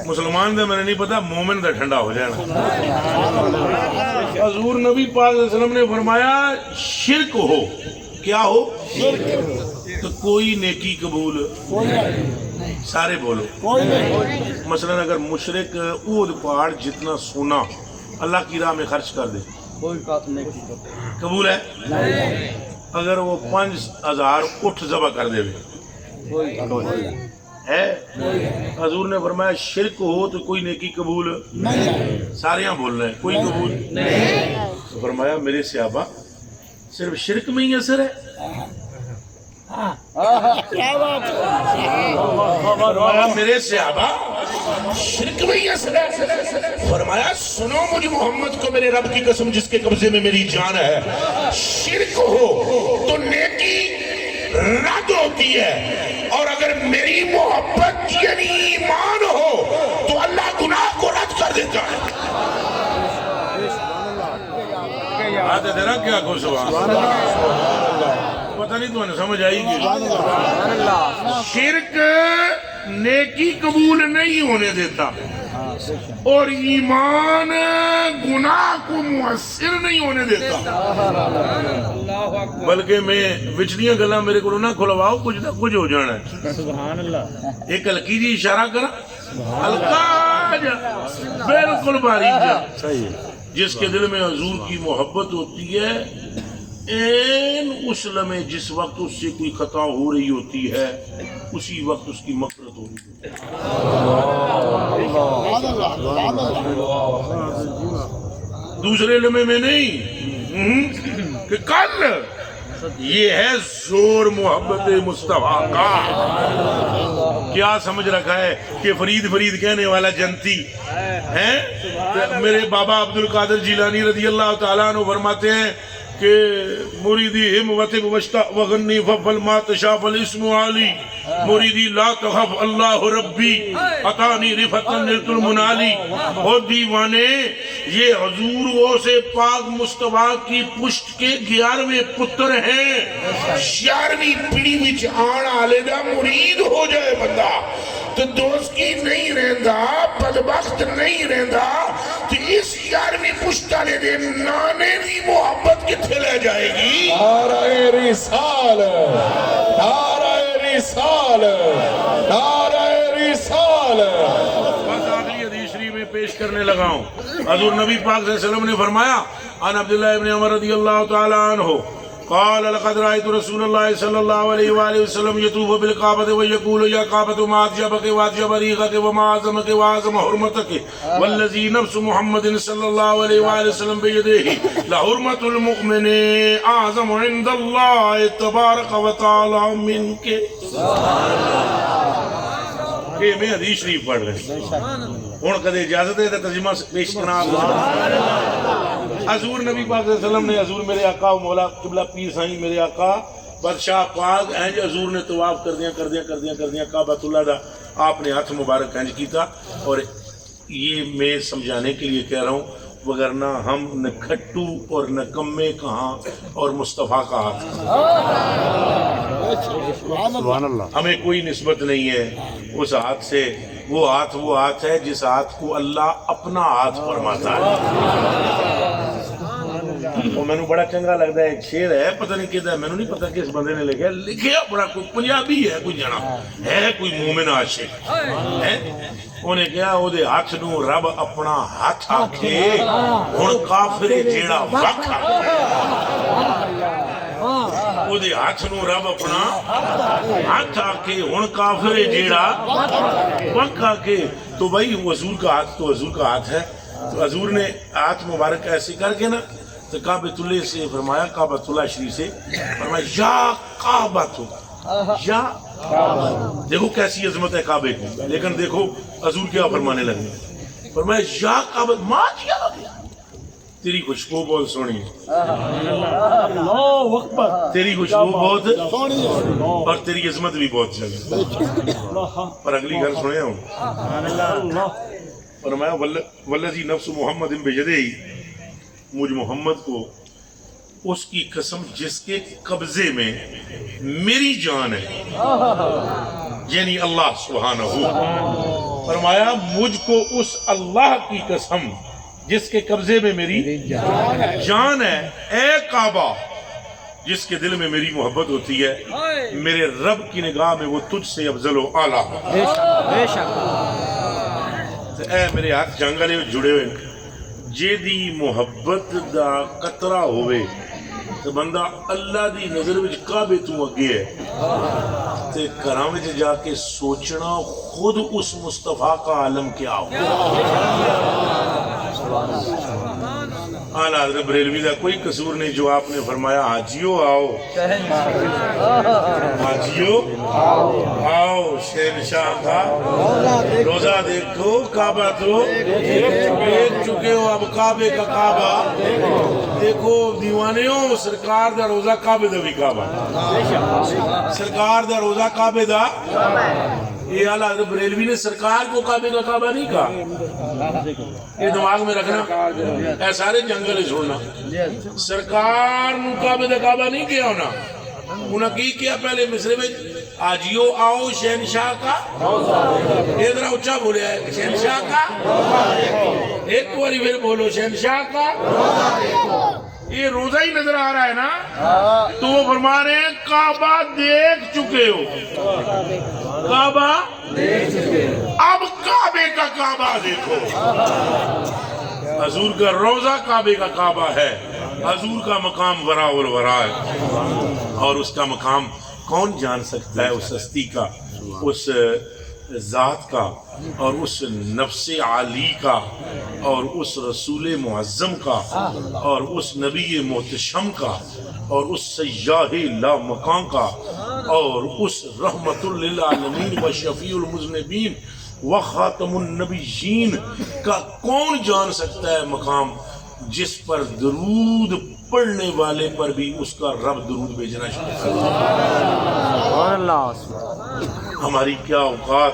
مسلمان دے میں نے نہیں پتا، مومن دا ٹھنڈا ہو جانا۔ حضور نبی پاک صلی اللہ علیہ وسلم نے فرمایا شرک ہو، کیا ہو؟ تو کوئی نیکی قبول، سارے بولو، مثلا اگر مشرک اود پہاڑ جتنا سونا اللہ کی راہ میں خرچ کر دے قبول ہے؟ اگر وہ 5000 اٹھ ذبح کر دے ہے؟ حضور نے فرمایا شرک ہو تو کوئی نیکی قبول، سارے یہاں بول رہے ہیں کوئی قبول نہیں۔ تو فرمایا میرے صحابہ صرف شرک میں ہی اثر ہے؟ فرمایا میرے صحابہ شرک میں ہی اثر ہے؟ فرمایا سنو مجھ محمد کو میرے رب کی قسم جس کے قبضے میں میری جان ہے، شرک ہو تو نیکی رد ہوتی ہے، اور اگر میری محبت یعنی ایمان ہو تو اللہ گناہ کو رد کر دیتا ہے۔ آتے دینا کیا کو سبحان پتہ نہیں تو نے سمجھ آئی گی؟ شرک نیکی قبول نہیں ہونے دیتا، اور ایمان گناہ کو مؤثر نہیں ہونے دیتا۔ بلکہ میں وچڑیاں گلاں میرے کو نہ کھلواؤ، کچھ نہ کچھ ہو جانا ہے۔ سبحان اللہ۔ ایک ہلکی جی اشارہ کرا، ہلکا جا بالکل باریک جا، جس کے دل میں حضور کی محبت ہوتی ہے، این اس لمحے جس وقت اس سے کوئی خطا ہو رہی ہوتی ہے اسی وقت اس کی مغفرت ہو رہی ہوتی ہے۔ دوسرے لمحے میں نہیں کہ کل یہ ہے زور محبت مصطفیٰ کا۔ کیا سمجھ رکھا ہے کہ فرید فرید کہنے والا جنتی ہے؟ میرے بابا عبدالقادر جیلانی رضی اللہ تعالیٰ عنہ فرماتے ہیں کہ مریدی ہم وطب وشتہ وغنی ففل ما تشاف الاسم عالی، مریدی لا تخف اللہ ربی عطانی رفتن نلت المنالی۔ اور دیوانے یہ حضور غوث پاک مصطفیٰ کی پشت کے 11ویں پتر ہیں۔ 11ویں پیڑھی وچ آن آلے دا مرید ہو جائے بندہ تو دوستی نہیں رہندا، بدبخت نہیں رہندا، تو اس 11ویں پشت والے دے نانے بھی محبت کتھے لے جائے گی؟ نعرہ رسالت، نعرہ رسالت، نعرہ رسالت۔ بس آخری حدیث شریف میں پیش کرنے لگا ہوں۔ حضور نبی پاک صلی اللہ علیہ وسلم نے فرمایا عن عبداللہ ابن عمر رضی اللہ تعالی عنہ قال لقد رأيت رسول الله صلى الله عليه وآله وسلم يطوف بالكعبة ويقول يا كعبة ما أطيبك وأطيب ريحك وما أعظمك وأعظم حرمتك والذي نفس محمد صلى الله عليه وآله وسلم بيده لحرمة المؤمن أعظم عند الله تبارك وتعالى منك۔ کہ میں حدیث شریف پڑھ رہے ہوں، کدے اجازت ہے تو ترجمہ پیش کرنا۔ حضور نبی پاک صلی اللہ علیہ وسلم نے، حضور میرے آقا و مولا قبلہ پیر سائیں میرے آقا بادشاہ پاک اینج حضور نے طواف کردیاں کعبۃ اللہ دا آپ نے ہاتھ مبارک اینج کیتا۔ اور یہ میں سمجھانے کے لیے کہہ رہا ہوں، وگرنہ ہم نہ کھٹو اور نہ کمے کہاں اور مصطفیٰ کا ہاتھ، ہمیں کوئی نسبت نہیں ہے اس ہاتھ سے۔ وہ ہاتھ ہے جس ہاتھ کو اللہ اپنا ہاتھ فرماتا ہے۔ وہ مینوں بڑا چنگا لگتا ہے، ایک شعر ہے پتہ نہیں کہدا، مینوں نہیں پتہ کس بندے نے لکھیا بڑا کوئی پنجابی ہے، کوئی جنا ہے، کوئی مومن عاشق ہے، انہیں کہا او دے ہاتھ نو رب اپنا ہاتھ آکھے ہن کافر جیڑا وقت او دے ہاتھ نو رب اپنا ہاتھ آکھے ہن کافر جیڑا وقت آکھے. تو بھائی حضور کا ہاتھ تو حضور کا ہاتھ ہے، تو حضور نے ہاتھ مبارک ایسے کر کے نا تو کعبۃ اللہ سے فرمایا، کعبۃ اللہ شریف سے فرمایا یا کعبۃ، یا دیکھو کیسی عظمت ہے کعبے کی، لیکن دیکھو حضور کیا فرمانے لگے، فرمایا یا کعبۃ ما کیا تیری خوشبو بہت سونی ہے، تیری خوشبو بہت سونی اور تیری عظمت بھی بہت زیادہ. اور اگلی گل سنے ہوں، فرمایا والذی نفس محمد بیدہ، مجھ محمد کو اس کی قسم جس کے قبضے میں میری جان ہے، یعنی اللہ سبحانہ ہو. فرمایا مجھ کو اس اللہ کی قسم جس کے قبضے میں میری جان ہے، اے کعبہ جس کے دل میں میری محبت ہوتی ہے، میرے رب کی نگاہ میں وہ تجھ سے افضل و اعلیٰ ہے. بے شک اے میرے ہاتھ جنگلے جڑے ہوئے، جے دی محبت دا قطرہ ہوئے تو بندہ اللہ دی نظر وچ کعبے تو اگے ہے، تے گھراں وچ جا کے سوچنا خود اس مصطفیٰ کا عالم کیا ہو. اعلیٰ حضرت بریلوی دا کوئی قصور نہیں جو آپ نے فرمایا حاجیو آؤ، حاجیو آؤ شہنشاہ کا روزہ دیکھو، کعبہ تو دیکھ چکے ہو، اب کعبے کا کعبہ دیکھو. دیوانیوں سرکار دا روزہ کعبے دا بھی کعبہ، سرکار دا روزہ کعبے دا. یہ اعلیٰ حضرت بریلوی نے سرکار کو کعبے کا کعبہ نہیں کہا، یہ دماغ میں رکھنا، اے سارے جنگل چھوڑنا. سرکار نو کعبے کا کعبہ نہیں کیا ہونا، انہاں کی کیا پہلے مصرے میں آجیو آؤ شہنشاہ کا، یہ ذرا اچھا بولے ہے شہنشاہ کا، ایک باری پھر بولو شہنشاہ کا. یہ روزہ ہی نظر آ رہا ہے نا، تو وہ فرما رہے ہیں کعبہ دیکھ چکے ہو، کعبہ اب کعبے کا کعبہ دیکھو. حضور کا روزہ کعبے کا کعبہ ہے، حضور کا مقام ورا اور ورا ہے، اور اس کا مقام کون جان سکتا ہے، اس ہستی کا، اس ذات کا، اور اس نفس عالی کا، اور اس رسول معظم کا، اور اس نبی محتشم کا، اور اس سیاح لا مکان کا، اور اس رحمت للعالمین و شفیع المذنبین و خاتم النبیین کا کون جان سکتا ہے مقام، جس پر درود پڑھنے والے پر بھی اس کا رب درود بھیجنا شروع کر دیا. ہماری کیا اوقات،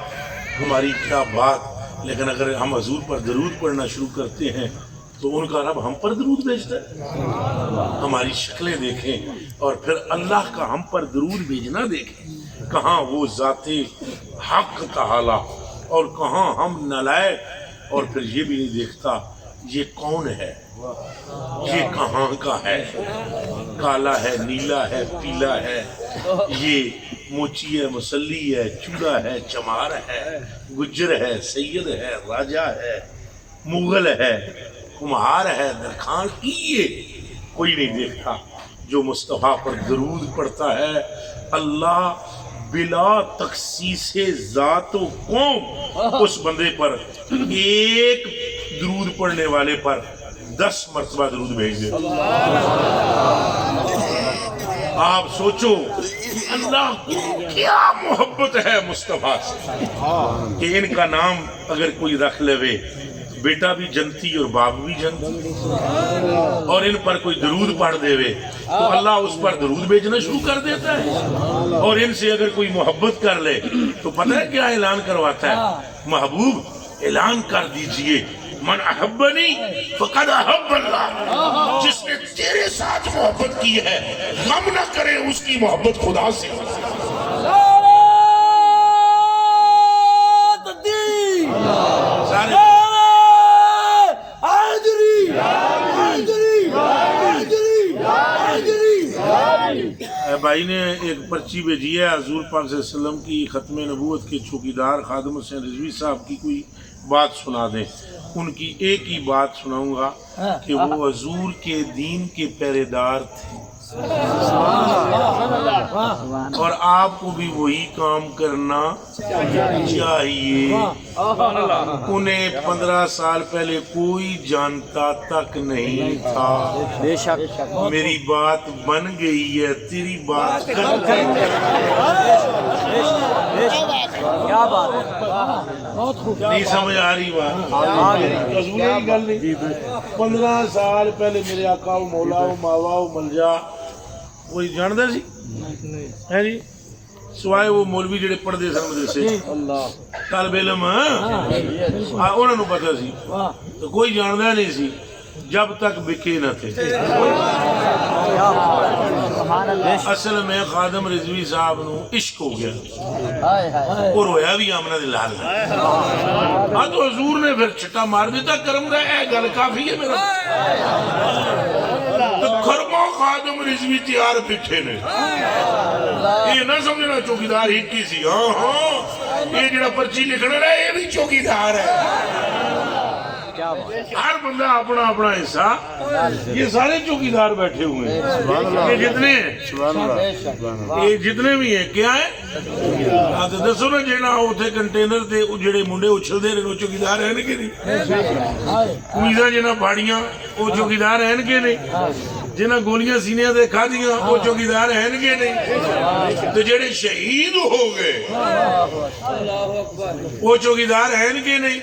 ہماری کیا بات، لیکن اگر ہم حضور پر درود پڑھنا شروع کرتے ہیں تو ان کا رب ہم پر درود بھیجتا ہے. ہماری شکلیں دیکھیں اور پھر اللہ کا ہم پر درود بھیجنا دیکھیں، کہاں وہ ذات حق تعالی اور کہاں ہم نالائق. اور پھر یہ بھی نہیں دیکھتا یہ کون ہے، یہ کہاں کا ہے، کالا ہے، نیلا ہے، پیلا ہے، یہ موچی ہے، مسلی ہے، چوڑا ہے، چمار ہے، گجر ہے، سید ہے، راجہ ہے، مغل ہے، کمہار ہے، درخان کی، یہ کوئی نہیں دیکھتا. جو مصطفیٰ پر درود پڑھتا ہے، اللہ بلا تخصیص ذات و قوم اس بندے پر ایک درود پڑھنے والے پر 10 مرتبہ درود بھیج دے. آپ سوچو اللہ کو کیا محبت ہے مصطفیٰ سے کہ ان کا نام اگر کوئی رکھ لے، بیٹا بھی جنتی اور باپ بھی جنتی، اور ان پر کوئی درود پڑھ دے تو اللہ اس پر درود بھیجنا شروع کر دیتا ہے. اور ان سے اگر کوئی محبت کر لے تو پتہ ہے کیا اعلان کرواتا ہے، محبوب اعلان کر دیجئے من احبنی فقد احب اللہ، جس نے تیرے ساتھ محبت کی ہے غم نہ کرے اس کی محبت خدا سے. سارے بھائی نے ایک پرچی بھیجی ہے حضور پاک صلی اللہ علیہ وسلم کی ختم نبوت کے چوکیدار خادم حسین رضوی صاحب کی کوئی بات سنا دیں. ان کی ایک ہی بات سناؤں گا کہ وہ حضور کے دین کے پہرے دار تھے اور آپ کو بھی وہی کام کرنا چاہیے. انہیں 15 سال پہلے کوئی جانتا تک نہیں تھا. بے شک. میری بات بن گئی ہے, تیری بات کر گئی. کیا بات ہے. نہیں سمجھ آ رہی بات؟ رسول کی گل نہیں. 15 سال پہلے میرے آقا و مولا و ماوا و ملجا کوئی جاندا سی ہے جی, سوائے وہ مولوی جڑے پڑھتے سن مدرسے طالب علم انہوں نے پتا سی, کوئی جاندا نہیں سی جب تک بکے نہ تھے. اصل میں خادم رضوی صاحب نو عشق ہو گیا اور رویا بھی آمنہ دے لال. ہاں تو حضور نے پھر چھٹا مار دیتا کرم دا اے گل کافی ہے میرا. خرما خادم رضوی تیار بیٹھے نے, یہ نہ سمجھنا چوکیدار ہی کی سی. ہاں ہاں یہ جڑا پرچی لکھنا رہا یہ بھی چوکیدار ہے. ہر بندہ اپنا اپنا حصہ, یہ سارے چوکیدار بیٹھے ہوئے ہیں یہ جتنے ہیں, یہ جتنے بھی ہیں کیا ہے دسو نا. جہاں اتنے کنٹینر تے جڑے منڈے اچھلتے رہے وہ چوکیدار ہیں کہ نہیں؟ کوئزہ جنہ پہاڑیاں وہ چوکیدار ہیں کہ نہیں؟ جنہ گولیاں سینیاں دے کھا دیاں وہ چوکیدار ہیں کہ نہیں؟ تو جڑے شہید ہو گئے وہ چوکیدار ہیں کہ نہیں؟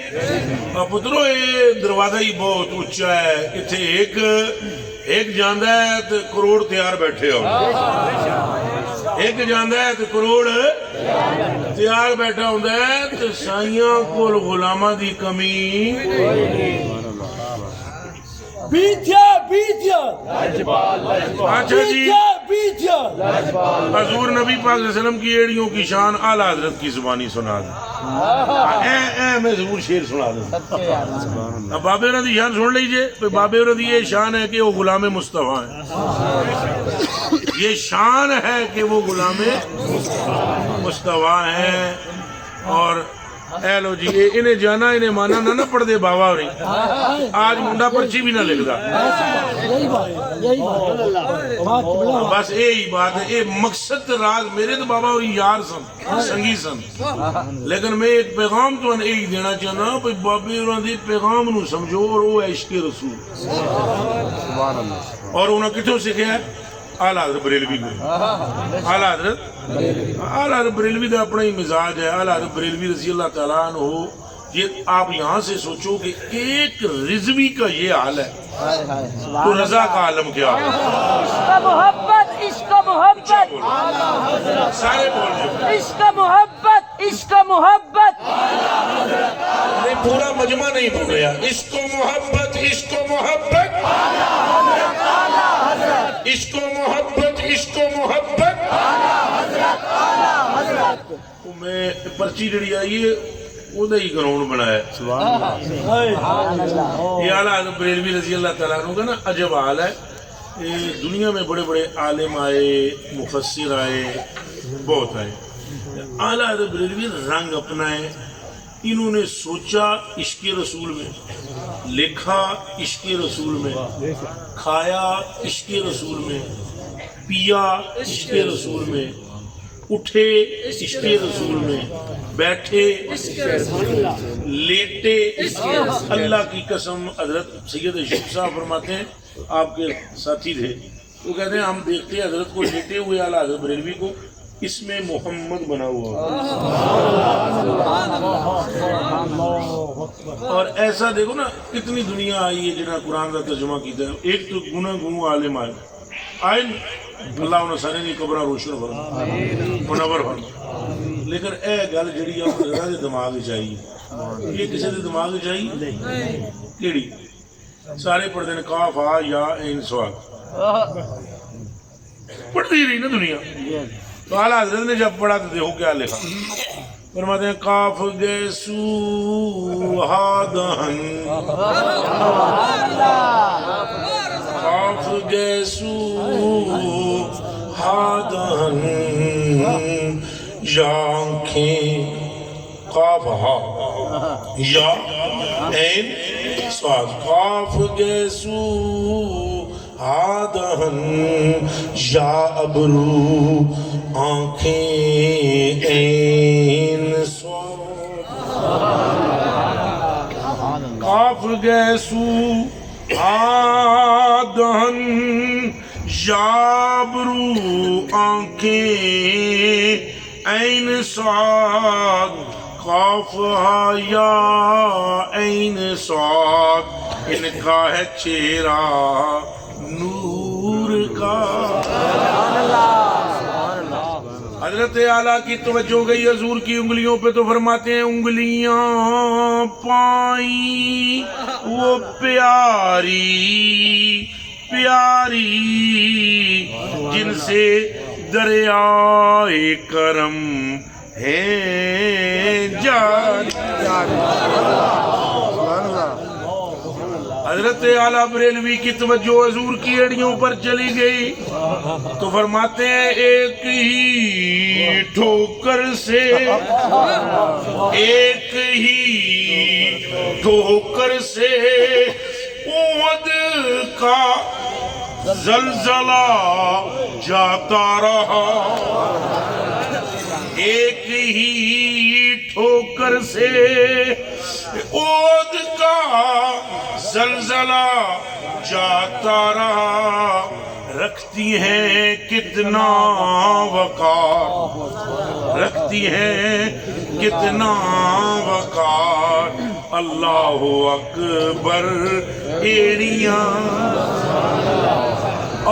پترو یہ دروازہ ہی بہت اونچا ہے, اتنے ایک جاندہ ہے تو کروڑ تیار بیٹھے ہو. ایک جاندہ ہے تو کروڑ تیار بیٹھا ہوں ہے. تو سائیاں کو غلامہ دی کمی اچھا جی. حضور نبی پاک صلی اللہ علیہ وسلم کی ایڑیوں کی شان اعلیٰ حضرت کی زبانی سنا دیں. میں ضرور شعر سنا دوں. اب بابے رضی شان سن لیجئے. بابے رضی یہ شان ہے کہ وہ غلام مصطفیٰ ہیں. یہ شان ہے کہ وہ غلام مصطفیٰ ہیں. اور اے لو جی انہیں جانا انہیں مانا نہ پڑھ دے بابا اور آج منڈا پرچی بھی نہ لکھ دا. بس یہی بات ہے. یہ مقصد راز میرے تو بابا اور یار سن سنگی سن, لیکن میں ایک پیغام تو یہی دینا چاہنا بھائی بابے اور دی پیغام نو سمجھو اور وہ عشق رسول. اور انہوں نے کتوں سکھیا ہے؟ اعلیٰ حضرت بریلوی کو. اعلیٰ حضرت بریلوی کا اپنا ہی مزاج ہے. اعلیٰ حضرت بریلوی رضی اللہ تعالیٰ عنہ ہو. یہ آپ یہاں سے سوچو کہ ایک رضوی کا یہ حال ہے تو رضا کا عالم کیا ہے. عشق محبت, عشق محبت, سارے بول دیں عشق محبت, عشق محبت. نہیں پورا مجمع نہیں بول رہا. عشق و محبت, عشق و محبت, عشق و محبت, عشق و محبت. میں پرچی جڑی آئی ہے وہ ہی گراؤنڈ بنایا. یہ اعلیٰ حضرت بریلوی رضی اللہ تعالیٰ عنہ کا نا عجب حال ہے. دنیا میں بڑے بڑے عالم آئے, مفسر آئے, بہت آئے. اعلیٰ حضرت بریلوی رنگ اپنا ہے. انہوں نے سوچا عشق رسول میں, لکھا عشق رسول میں, کھایا عشق رسول میں, پیا عشق رسول میں, اٹھے عشق رسول میں, بیٹھے لیٹے. اللہ کی قسم حضرت سید اشرف صاحب فرماتے ہیں, آپ کے ساتھی تھے, وہ کہتے ہیں ہم دیکھتے ہیں حضرت کو لیٹے ہوئے اعلیٰ حضرت بریلوی کو, اس میں محمد بنا ہوا. اور ایسا دیکھو نا کتنی دنیا آئی ہے جنہاں قرآن کا ترجمہ کیتا ہے. ایک تو گناہ گوں عالم آئے اللہ انہوں سارے نہیں قبرہ روشن فرما منور فرما. لیکن اے گل جڑی آپ رضا دے دماغ چاہیے, یہ کسی دے دماغ چاہیے کیڑی؟ سارے پڑھتے ہیں کاف آ یا این سواد, پڑھتی رہی نا دنیا. تو اعلیٰ حضرت نے جب پڑھا تو دیکھو کیا لکھا. فرماتے ہیں کاف گے سو ہادہن, کاف گے سو آدھن یا آنکھیں قاف ہا یا این صاد قاف گیسو آدھن یا ابرو آنکھیں این صاد قاف گیسو آدھن یا ابرو آنکھیں این صاد قاف یا این صاد ان کا ہے چہرہ نور کا. حضرت اعلیٰ کی توجہ گئی حضور کی انگلیوں پہ تو فرماتے ہیں انگلیاں پائیں وہ پیاری پیاری جن سے دریائے کرم ہے جاری. حضرت اعلیٰ بریلوی کی توجہ حضور کی ایڑیوں پر چلی گئی تو فرماتے ہیں ایک ہی ٹھوکر سے ایک ہی ٹھوکر سے احد کا زلزلہ جاتا رہا. ایک ہی ٹھوکر سے احد کا زلزلہ جاتا رہا. رکھتی ہیں کتنا وقار رکھتی ہیں کتنا وقار اللہ اکبر ایڑیاں.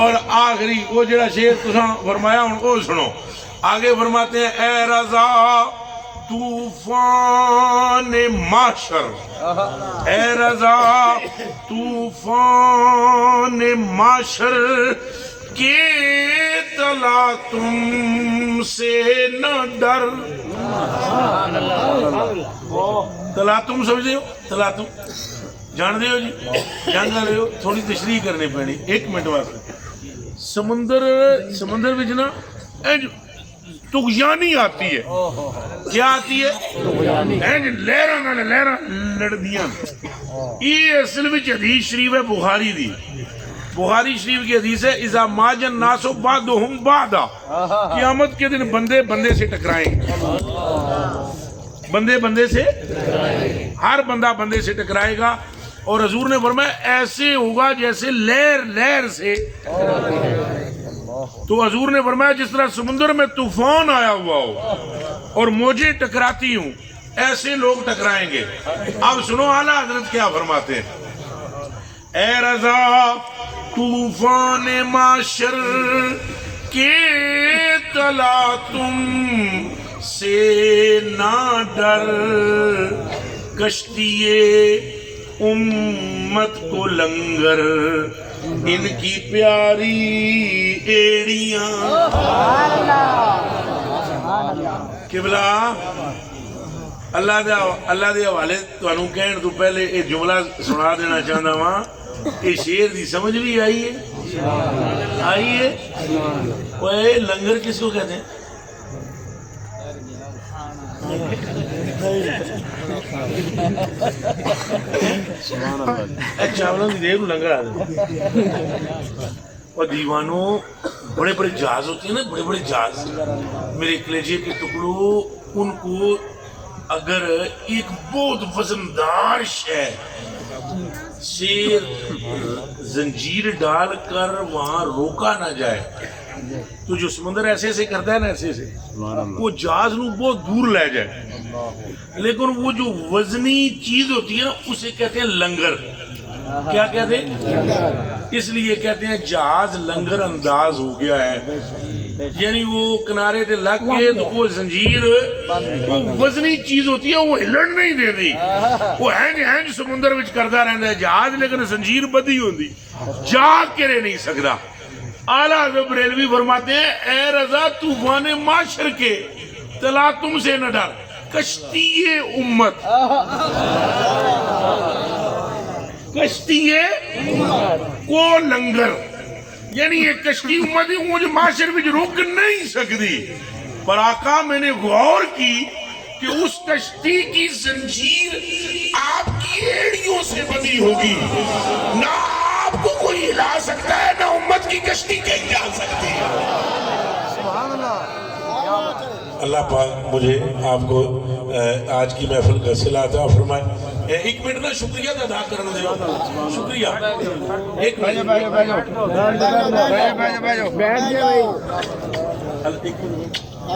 اور آخری وہ جڑا شعر تساں فرمایا ان کو سنو. آگے فرماتے ہیں اے رضا طوفان معاشر اے رضا طوفان معاشر کے تم سے نہ ڈر. تم سمجھے ہو تم جان دے ہو جی جان رہے ہو. تھوڑی تشریح کرنی پڑنی ایک منٹ واسطے. سمندر وچ نا تغیانی آتی ہے. کیا آتی ہے؟ لہراں نال لہراں لڑدیاں. یہ اصل وچ حدیث شریف ہے بخاری دی. بخاری شریف کی حدیث ہے اذا ماج الناس بعضهم بعضا. قیامت کے دن بندے بندے سے ٹکرائیں گے. بندے بندے سے ہر بندہ بندے سے ٹکرائے گا. اور حضور نے فرمایا ایسے ہوگا جیسے لہر لہر سے. تو حضور نے فرمایا جس طرح سمندر میں طوفان آیا ہوا ہو اور موجیں ٹکراتی ہوں ایسے لوگ ٹکرائیں گے. اب سنو اعلیٰ حضرت کیا فرماتے ہیں. اے رضا طوفان معاشر کے تم سے نہ ڈر. کشتی امت کو لنگر ان کی پیاری ایڑیاں. قبلہ اللہ دے حوالے تانوں کہن تو پہلے یہ جملہ سنا دینا چاہتا ہوں. یہ شعر دی سمجھ بھی آئی ہے اوے لنگر کس کو کہتے ہیں؟ چاولوں کی دیر لنگر آ جائے. اور دیوانوں بڑے بڑے جہاز ہوتے ہیں نا بڑے بڑے جہاز میرے کلیجے کے ٹکڑوں ان کو اگر ایک بہت وزندار شے سے زنجیر ڈال کر وہاں روکا نہ جائے تو جو سمندر ایسے سے کرتا ہے نا ایسے سے وہ جہاز نو بہت دور لے جائے. لیکن وہ جو وزنی چیز ہوتی ہے نا اسے کہتے ہیں لنگر. کیا کہتے ہیں؟ اس لیے کہتے ہیں جہاز لنگر انداز ہو گیا ہے. یعنی وہ کنارے تے لگ کے تو وہ زنجیر وہ وزنی چیز ہوتی ہے وہ ہلن نہیں دے دی. وہ ہینج سمندر وچ کرتا رہتا ہے جہاز لیکن زنجیر بدھی ہوندی جا کے رہ نہیں سکتا. اعلیٰ حضرت بریلوی فرماتے ہیں اے رضا طوفان معاشر کے تم سے نہ ڈر. کشتی امت کشتی کو لنگر یعنی یہ کشتی امتی مجھ معاشر میں رک نہیں سکتی، پر آقا میں نے غور کی کہ اس کشتی کی زنجیر آپ کی ایڑیوں سے بندھی ہوگی، نہ آپ کو کوئی ہلا سکتا ہے نہ امت کی کشتی کہیں جا سکتی ہے۔ اللہ پاک مجھے آپ کو آج کی محفل کا صلہ عطا فرمائے۔ ایک منٹ نا شکریہ ادا کرنا دے، شکریہ ایک منٹ